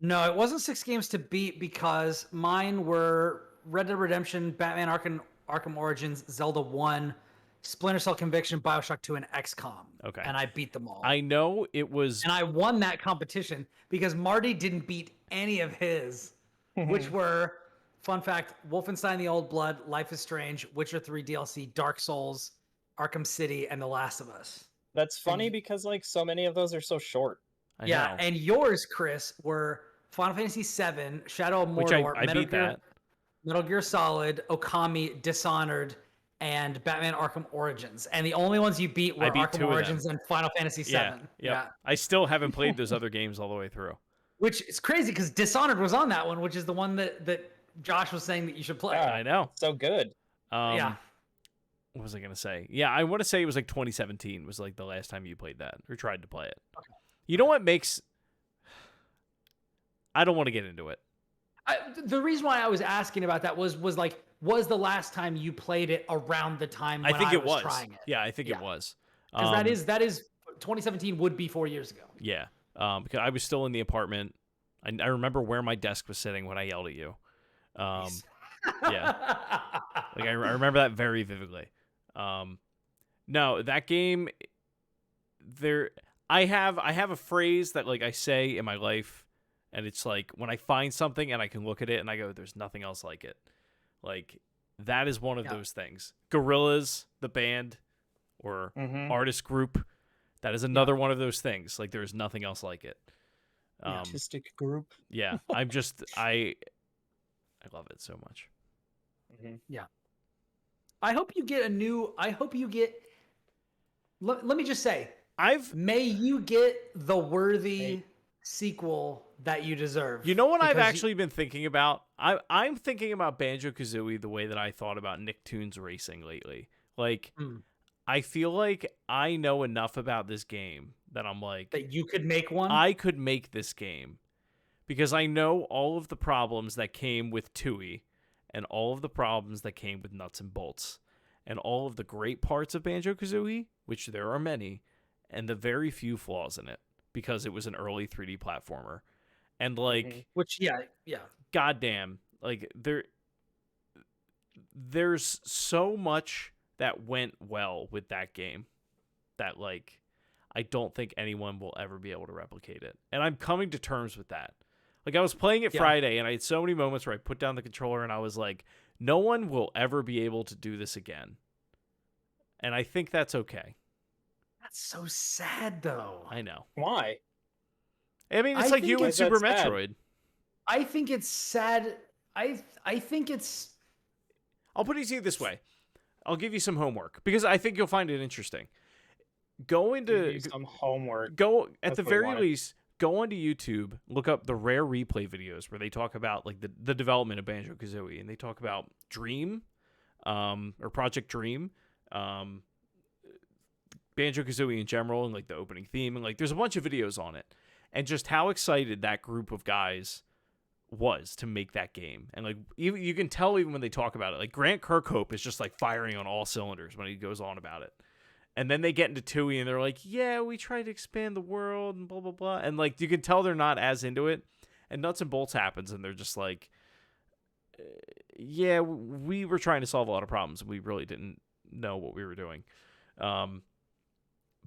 S2: No, it wasn't 6 games to beat because mine were Red Dead Redemption, Batman Arkham Origins, Zelda 1, Splinter Cell Conviction, BioShock 2, and XCOM.
S1: Okay.
S2: And I beat them all.
S1: I know it was.
S2: And I won that competition because Marty didn't beat any of his, which were, fun fact, Wolfenstein the Old Blood, Life is Strange, Witcher 3 DLC, Dark Souls, Arkham City, and The Last of Us.
S3: That's funny because like so many of those are so short.
S1: I know.
S2: And yours, Chris, were Final Fantasy VII, Shadow of Mordor,
S1: Which I beat that.
S2: Metal Gear Solid, Okami, Dishonored, and Batman Arkham Origins. And the only ones you beat were Arkham Origins and Final Fantasy VII.
S1: Yeah. I still haven't played those other games all the way through.
S2: Which is crazy because Dishonored was on that one, which is the one that Josh was saying that you should play.
S3: Yeah.
S1: I know.
S3: So good.
S1: Yeah. What was I going to say? Yeah, I want to say it was like 2017 was like the last time you played that or tried to play it. Okay. You know what makes... I don't want to get into it.
S2: The reason why I was asking about that was the last time you played it around the time when I was trying it?
S1: Yeah, I think it was.
S2: Because that is 2017 would be 4 years ago.
S1: Yeah, because I was still in the apartment. I remember where my desk was sitting when I yelled at you. Yeah, like I remember that very vividly. No, that game. I have a phrase that like I say in my life, and it's like when I find something and I can look at it and I go, "There's nothing else like it." Like that is one of those things. Gorillaz, the band or artist group, that is another one of those things. Like there is nothing else like it.
S3: Artistic group.
S1: Yeah, I'm just I love it so much.
S2: Yeah. I hope you get let me just say, may you get the worthy sequel that you deserve.
S1: You know what I've actually been thinking about? I'm thinking about Banjo-Kazooie the way that I thought about Nicktoons Racing lately. Like, I feel like I know enough about this game that I'm like...
S2: That you could make one?
S1: I could make this game. Because I know all of the problems that came with Tooie, and all of the problems that came with Nuts and Bolts, and all of the great parts of Banjo-Kazooie, which there are many, and the very few flaws in it, because it was an early 3D platformer. And like...
S2: Which, yeah.
S1: Goddamn. Like, there's so much that went well with that game that, like, I don't think anyone will ever be able to replicate it. And I'm coming to terms with that. Like, I was playing it Friday, and I had so many moments where I put down the controller, and I was like, no one will ever be able to do this again. And I think that's okay.
S2: That's so sad, though.
S1: I know.
S3: Why?
S1: I mean, it's like you and Super Metroid.
S2: I think it's sad. I think it's...
S1: I'll put it to you this way. I'll give you some homework, because I think you'll find it interesting. Go into...
S3: some homework.
S1: Go, at the very least... Go onto YouTube, look up the Rare Replay videos where they talk about like the development of Banjo-Kazooie, and they talk about Dream, or Project Dream, Banjo-Kazooie in general, and like the opening theme, and like there's a bunch of videos on it, and just how excited that group of guys was to make that game. And like you can tell even when they talk about it, like Grant Kirkhope is just like firing on all cylinders when he goes on about it. And then they get into Tooie and they're like, yeah, we tried to expand the world and blah, blah, blah. And like, you can tell they're not as into it. And Nuts and Bolts happens and they're just like, yeah, we were trying to solve a lot of problems. And we really didn't know what we were doing. But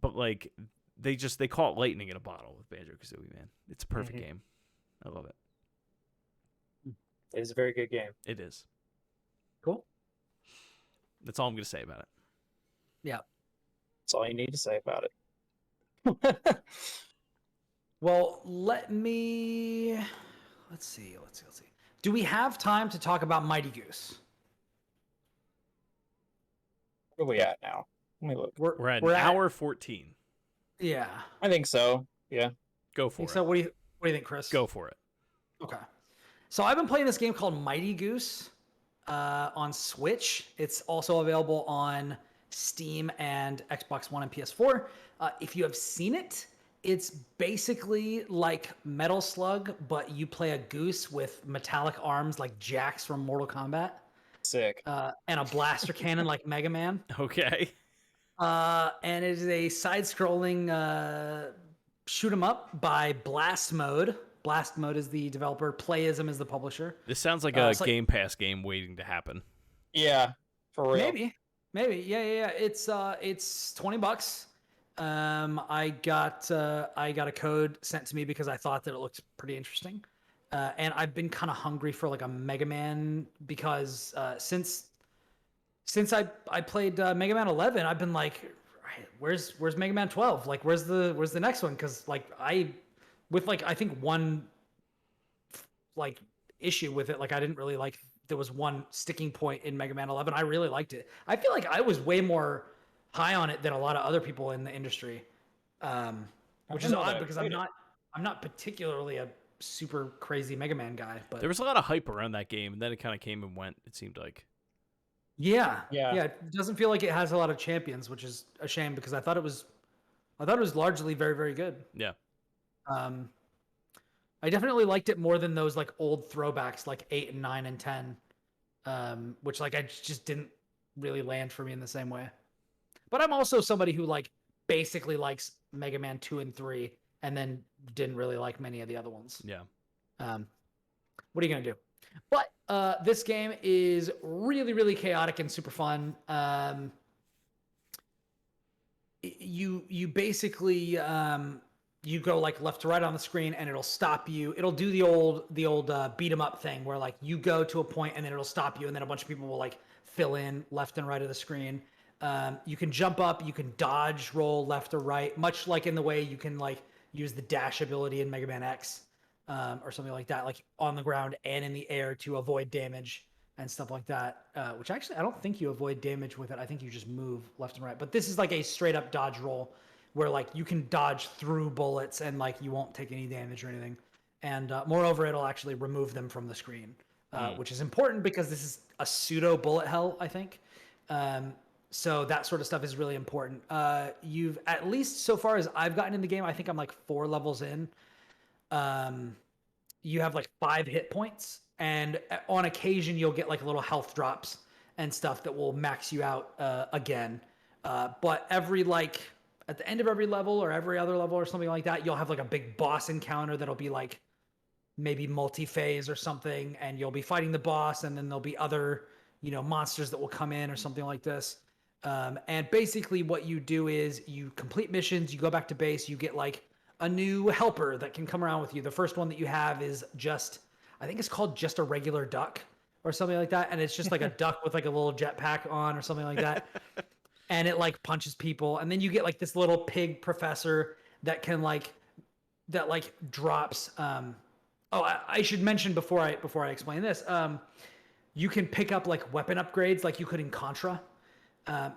S1: like, they call it lightning in a bottle with Banjo-Kazooie, man. It's a perfect game. I love it.
S3: It is a very good game.
S1: It is.
S2: Cool.
S1: That's all I'm going to say about it.
S2: Yeah.
S3: That's all you need to say about it.
S2: Well, let's see. Do we have time to talk about Mighty Goose?
S3: Where are we at now? Let me look.
S1: We're at hour 14.
S2: Yeah.
S3: I think so. Yeah.
S1: Go for it.
S2: So what do you think, Chris?
S1: Go for it.
S2: Okay. So I've been playing this game called Mighty Goose on Switch. It's also available on Steam and Xbox One and PS4. If you have seen it, it's basically like Metal Slug, but you play a goose with metallic arms like Jax from Mortal Kombat.
S3: Sick.
S2: And a blaster cannon like Mega Man.
S1: Okay.
S2: And it is a side-scrolling shoot 'em up by Blast Mode. Blast Mode is the developer. Playism is the publisher.
S1: This sounds like a Game Pass game waiting to happen.
S3: Yeah, for real.
S2: Maybe. Yeah. It's $20. I got a code sent to me because I thought that it looked pretty interesting. And I've been kind of hungry for like a Mega Man because since I played Mega Man 11, I've been like, where's Mega Man 12? Like, where's the next one? Because like I think one like issue with it, like I didn't really like. There was one sticking point in Mega Man 11. I really liked it. I feel like I was way more high on it than a lot of other people in the industry, which is odd because I'm not particularly a super crazy Mega Man guy. But
S1: there was a lot of hype around that game, and then it kind of came and went. It seemed like.
S2: Yeah. It doesn't feel like it has a lot of champions, which is a shame because I thought it was largely very, very good.
S1: Yeah.
S2: I definitely liked it more than those like old throwbacks like 8 and 9 and 10, which like I just didn't really land for me in the same way. But I'm also somebody who like basically likes Mega Man 2 and 3 and then didn't really like many of the other ones.
S1: Yeah.
S2: What are you going to do? But this game is really, really chaotic and super fun. You basically you go like left to right on the screen and it'll stop you. It'll do the old beat 'em up thing where like you go to a point and then it'll stop you and then a bunch of people will like fill in left and right of the screen. You can jump up, you can dodge, roll left or right, much like in the way you can like use the dash ability in Mega Man X or something like that, like on the ground and in the air to avoid damage and stuff like that. Which actually I don't think you avoid damage with it. I think you just move left and right. But this is like a straight up dodge roll where like you can dodge through bullets and like you won't take any damage or anything. And moreover, it'll actually remove them from the screen, which is important because this is a pseudo bullet hell, I think. So that sort of stuff is really important. You've at least so far as I've gotten in the game, I think I'm like 4 levels in. You have like 5 hit points, and on occasion you'll get like little health drops and stuff that will max you out again. But every like at the end of every level or every other level or something like that, you'll have like a big boss encounter that'll be like maybe multi-phase or something, and you'll be fighting the boss, and then there'll be other, monsters that will come in or something like this. And basically what you do is you complete missions, you go back to base, you get like a new helper that can come around with you. The first one that you have is I think it's called just a regular duck or something like that. And it's just like a duck with like a little jetpack on or something like that. And it like punches people. And then you get like this little pig professor that can that drops. I should mention before I explain this, you can pick up like weapon upgrades like you could in Contra.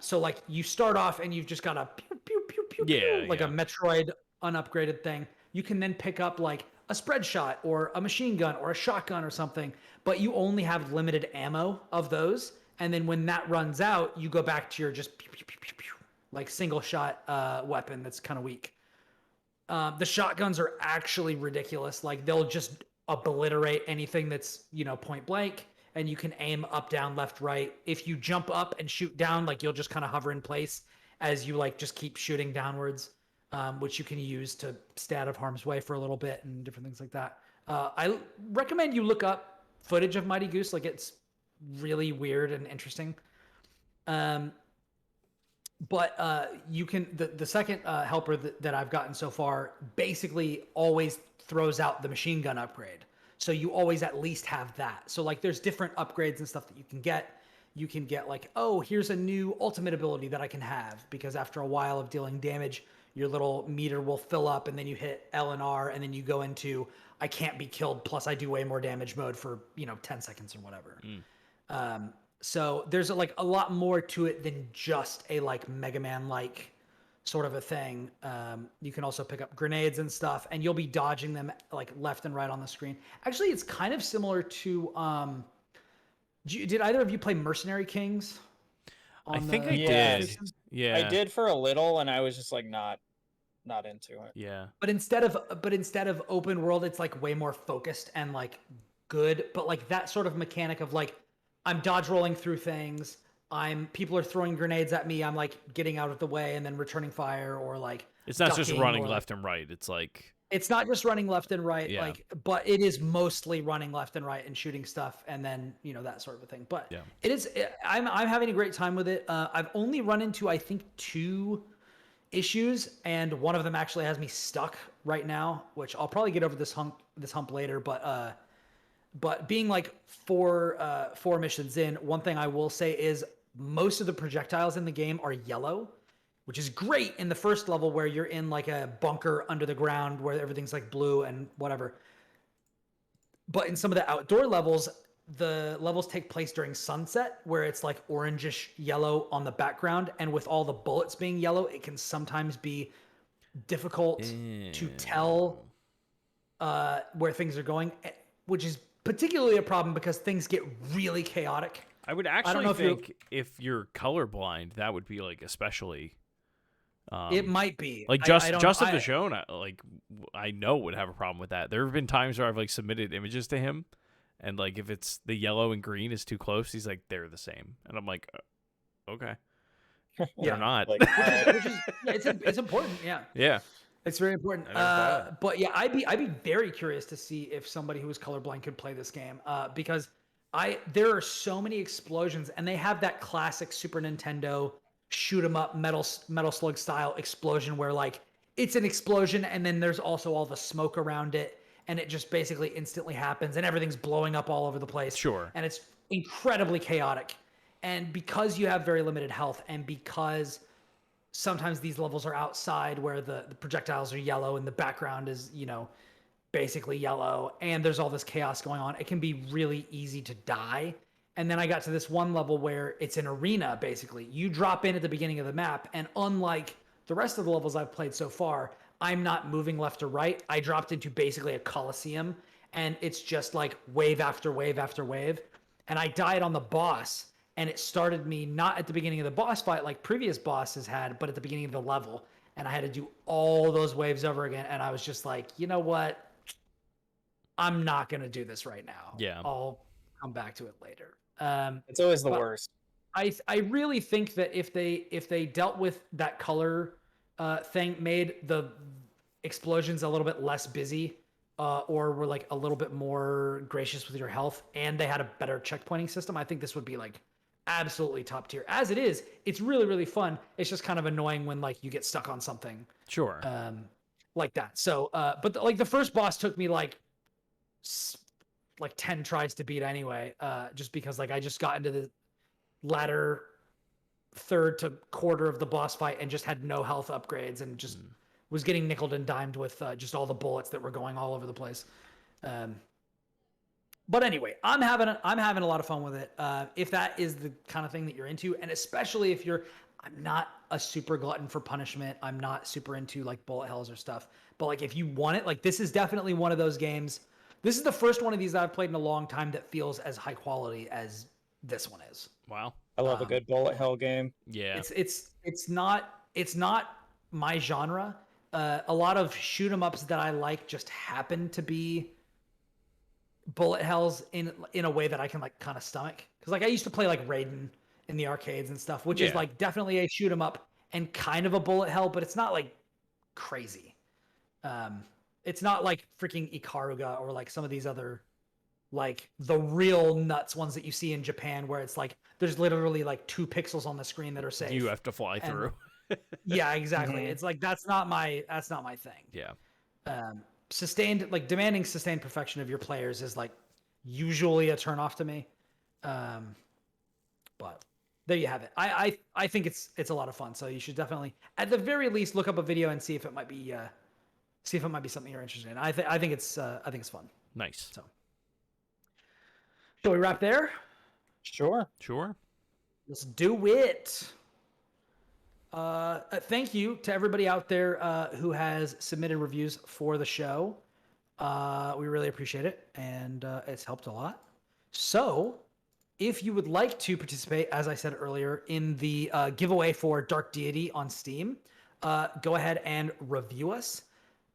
S2: So like you start off and you've just got a pew, pew, pew, pew, pew, like a Metroid unupgraded thing. You can then pick up like a spread shot or a machine gun or a shotgun or something, but you only have limited ammo of those. And then when that runs out, you go back to your just pew, pew, pew, pew, pew, like single shot weapon that's kind of weak. The shotguns are actually ridiculous. Like they'll just obliterate anything that's, point blank. And you can aim up, down, left, right. If you jump up and shoot down, like you'll just kind of hover in place as you like just keep shooting downwards, which you can use to stay out of harm's way for a little bit and different things like that. I recommend you look up footage of Mighty Goose. Like it's really weird and interesting. But you can the second helper that I've gotten so far basically always throws out the machine gun upgrade. So you always at least have that. So like there's different upgrades and stuff that you can get. You can get like, oh, here's a new ultimate ability that I can have, because after a while of dealing damage, your little meter will fill up and then you hit L and R and then you go into I can't be killed plus I do way more damage mode for, 10 seconds or whatever. So there's like a lot more to it than just a like Mega Man like sort of a thing. You can also pick up grenades and stuff, and you'll be dodging them like left and right on the screen. Actually, it's kind of similar to did either of you play Mercenary Kings
S1: I think I
S3: Yeah.
S1: did. Yeah.
S3: I did for a little, and I was just like not into it.
S1: Yeah.
S2: But instead of open world, it's like way more focused and like good. But like that sort of mechanic of like I'm dodge rolling through things. People are throwing grenades at me. I'm like getting out of the way and then returning fire, or like
S1: It's not just
S2: ducking,
S1: running
S2: or, like,
S1: left and right. It's like
S2: it's not just running left and right,
S1: Yeah.
S2: like, but it is mostly running left and right and shooting stuff, and then that sort of a thing. But
S1: Yeah.
S2: I'm having a great time with it. I've only run into I think 2 issues, and one of them actually has me stuck right now, which I'll probably get over this hump later. But being like 4 missions in, one thing I will say is most of the projectiles in the game are yellow, which is great in the first level where you're in like a bunker under the ground where everything's like blue and whatever. But in some of the outdoor levels, the levels take place during sunset, where it's like orangish yellow on the background, and with all the bullets being yellow, it can sometimes be difficult to tell where things are going, which is particularly a problem because things get really chaotic.
S1: I would actually think if you're colorblind, that would be like especially.
S2: It might be
S1: like Justin DeShone, like I know would have a problem with that. There have been times where I've like submitted images to him, and like if it's the yellow and green is too close, he's like they're the same, and I'm like, okay, they're not.
S3: Like,
S2: which is it's important. Yeah.
S1: Yeah.
S2: It's very important. But yeah, I'd be very curious to see if somebody who is colorblind could play this game, because there are so many explosions, and they have that classic Super Nintendo shoot 'em up Metal Slug style explosion where like it's an explosion and then there's also all the smoke around it, and it just basically instantly happens and everything's blowing up all over the place.
S1: Sure.
S2: And it's incredibly chaotic. And because you have very limited health, and because sometimes these levels are outside where the projectiles are yellow and the background is, basically yellow, and there's all this chaos going on, it can be really easy to die. And then I got to this one level where it's an arena, basically. You drop in at the beginning of the map, and unlike the rest of the levels I've played so far, I'm not moving left or right. I dropped into basically a coliseum, and it's just like wave after wave after wave. And I died on the boss, and it started me not at the beginning of the boss fight like previous bosses had, but at the beginning of the level. And I had to do all those waves over again, and I was just like, you know what? I'm not going to do this right now.
S1: Yeah.
S2: I'll come back to it later.
S3: It's always the worst.
S2: I really think that if they dealt with that color thing, made the explosions a little bit less busy, or were like a little bit more gracious with your health, and they had a better checkpointing system, I think this would be like absolutely top tier. As it is, it's really, really fun. It's just kind of annoying when like you get stuck on something.
S1: Sure.
S2: Like that. So, but like the first boss took me like 10 tries to beat anyway, just because like I just got into the latter third to quarter of the boss fight and just had no health upgrades, and just was getting nickeled and dimed with just all the bullets that were going all over the place. But anyway, I'm having a lot of fun with it. If that is the kind of thing that you're into, and especially if I'm not a super glutton for punishment. I'm not super into like bullet hells or stuff, but like if you want it, like this is definitely one of those games. This is the first one of these that I've played in a long time that feels as high quality as this one is.
S1: Wow.
S3: I love a good bullet hell game.
S1: Yeah.
S2: It's not my genre. A lot of shoot 'em ups that I like just happen to be bullet hells in a way that I can like kind of stomach. Because like I used to play like Raiden in the arcades and stuff, which is like definitely a shoot 'em up and kind of a bullet hell, but it's not like crazy. It's not like freaking Ikaruga or like some of these other, like the real nuts ones that you see in Japan, where it's like there's literally like 2 pixels on the screen that are safe.
S1: You have to fly through.
S2: Yeah, exactly. It's like that's not my thing.
S1: Yeah.
S2: Demanding sustained perfection of your players is like usually a turnoff to me. But there you have it. I think it's a lot of fun. So you should definitely, at the very least, look up a video and see if it might be something you're interested in. I think it's fun.
S1: Nice.
S2: So, shall we wrap there?
S3: Sure.
S2: Let's do it. Thank you to everybody out there who has submitted reviews for the show. We really appreciate it, and it's helped a lot. So, if you would like to participate, as I said earlier, in the giveaway for Dark Deity on Steam, go ahead and review us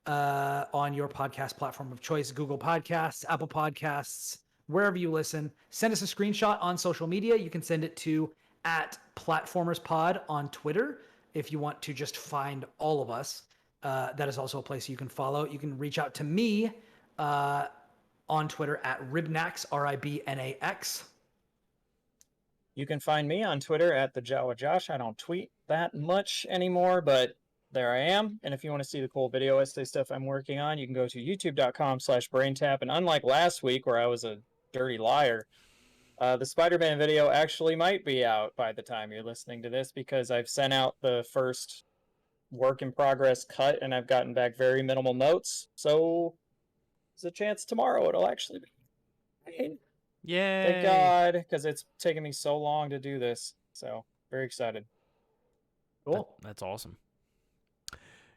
S2: on your podcast platform of choice, Google Podcasts, Apple Podcasts, wherever you listen. Send us a screenshot on social media. You can send it to @PlatformersPod on Twitter if you want to just find all of us. That is also a place you can follow. You can reach out to me on Twitter @Ribnax, RIBNAX.
S3: You can find me on Twitter @TheJawaJosh. I don't tweet that much anymore, but there I am. And if you want to see the cool video essay stuff I'm working on, you can go to youtube.com/braintap. And unlike last week where I was a dirty liar, the Spider-Man video actually might be out by the time you're listening to this, because I've sent out the first work in progress cut and I've gotten back very minimal notes. So there's a chance tomorrow it'll actually be.
S1: Yay!
S3: Thank God, because it's taken me so long to do this. So, very excited.
S2: Cool.
S1: That's awesome.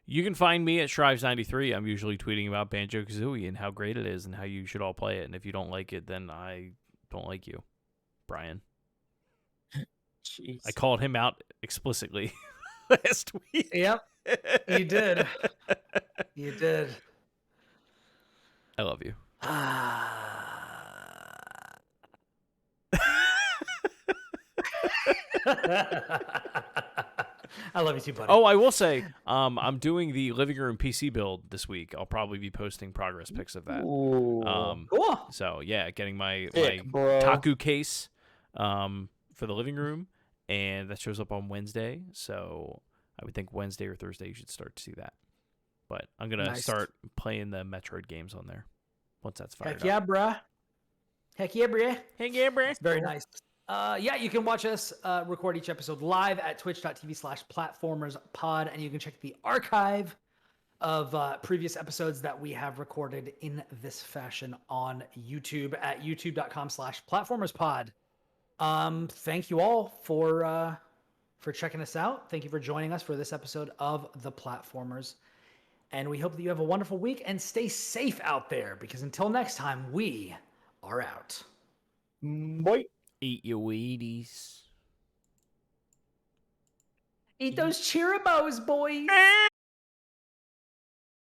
S1: You can find me at Shrives93. I'm usually tweeting about Banjo Kazooie and how great it is and how you should all play it. And if you don't like it, then I don't like you, Brian.
S3: Jeez.
S1: I called him out explicitly last week.
S2: Yep, you did. You did.
S1: I love you.
S2: I love you too, buddy.
S1: Oh, I will say, I'm doing the living room PC build this week. I'll probably be posting progress pics of that.
S3: Ooh.
S2: Cool.
S1: So yeah, getting my
S3: Bro.
S1: Taku case for the living room, and that shows up on Wednesday. So I would think Wednesday or Thursday you should start to see that. But I'm gonna start playing the Metroid games on there once that's fired
S2: Heck yeah,
S1: up.
S2: bruh. Heck yeah, bruh.
S1: Heck yeah, bruh.
S2: Very nice. Yeah, you can watch us record each episode live at twitch.tv/platformerspod, and you can check the archive of previous episodes that we have recorded in this fashion on YouTube at youtube.com/platformerspod. Thank you all for checking us out. Thank you for joining us for this episode of The Platformers. And we hope that you have a wonderful week and stay safe out there, because until next time, we are out.
S3: Boy.
S1: Eat your Wheaties.
S2: Eat those Cheerios, boys.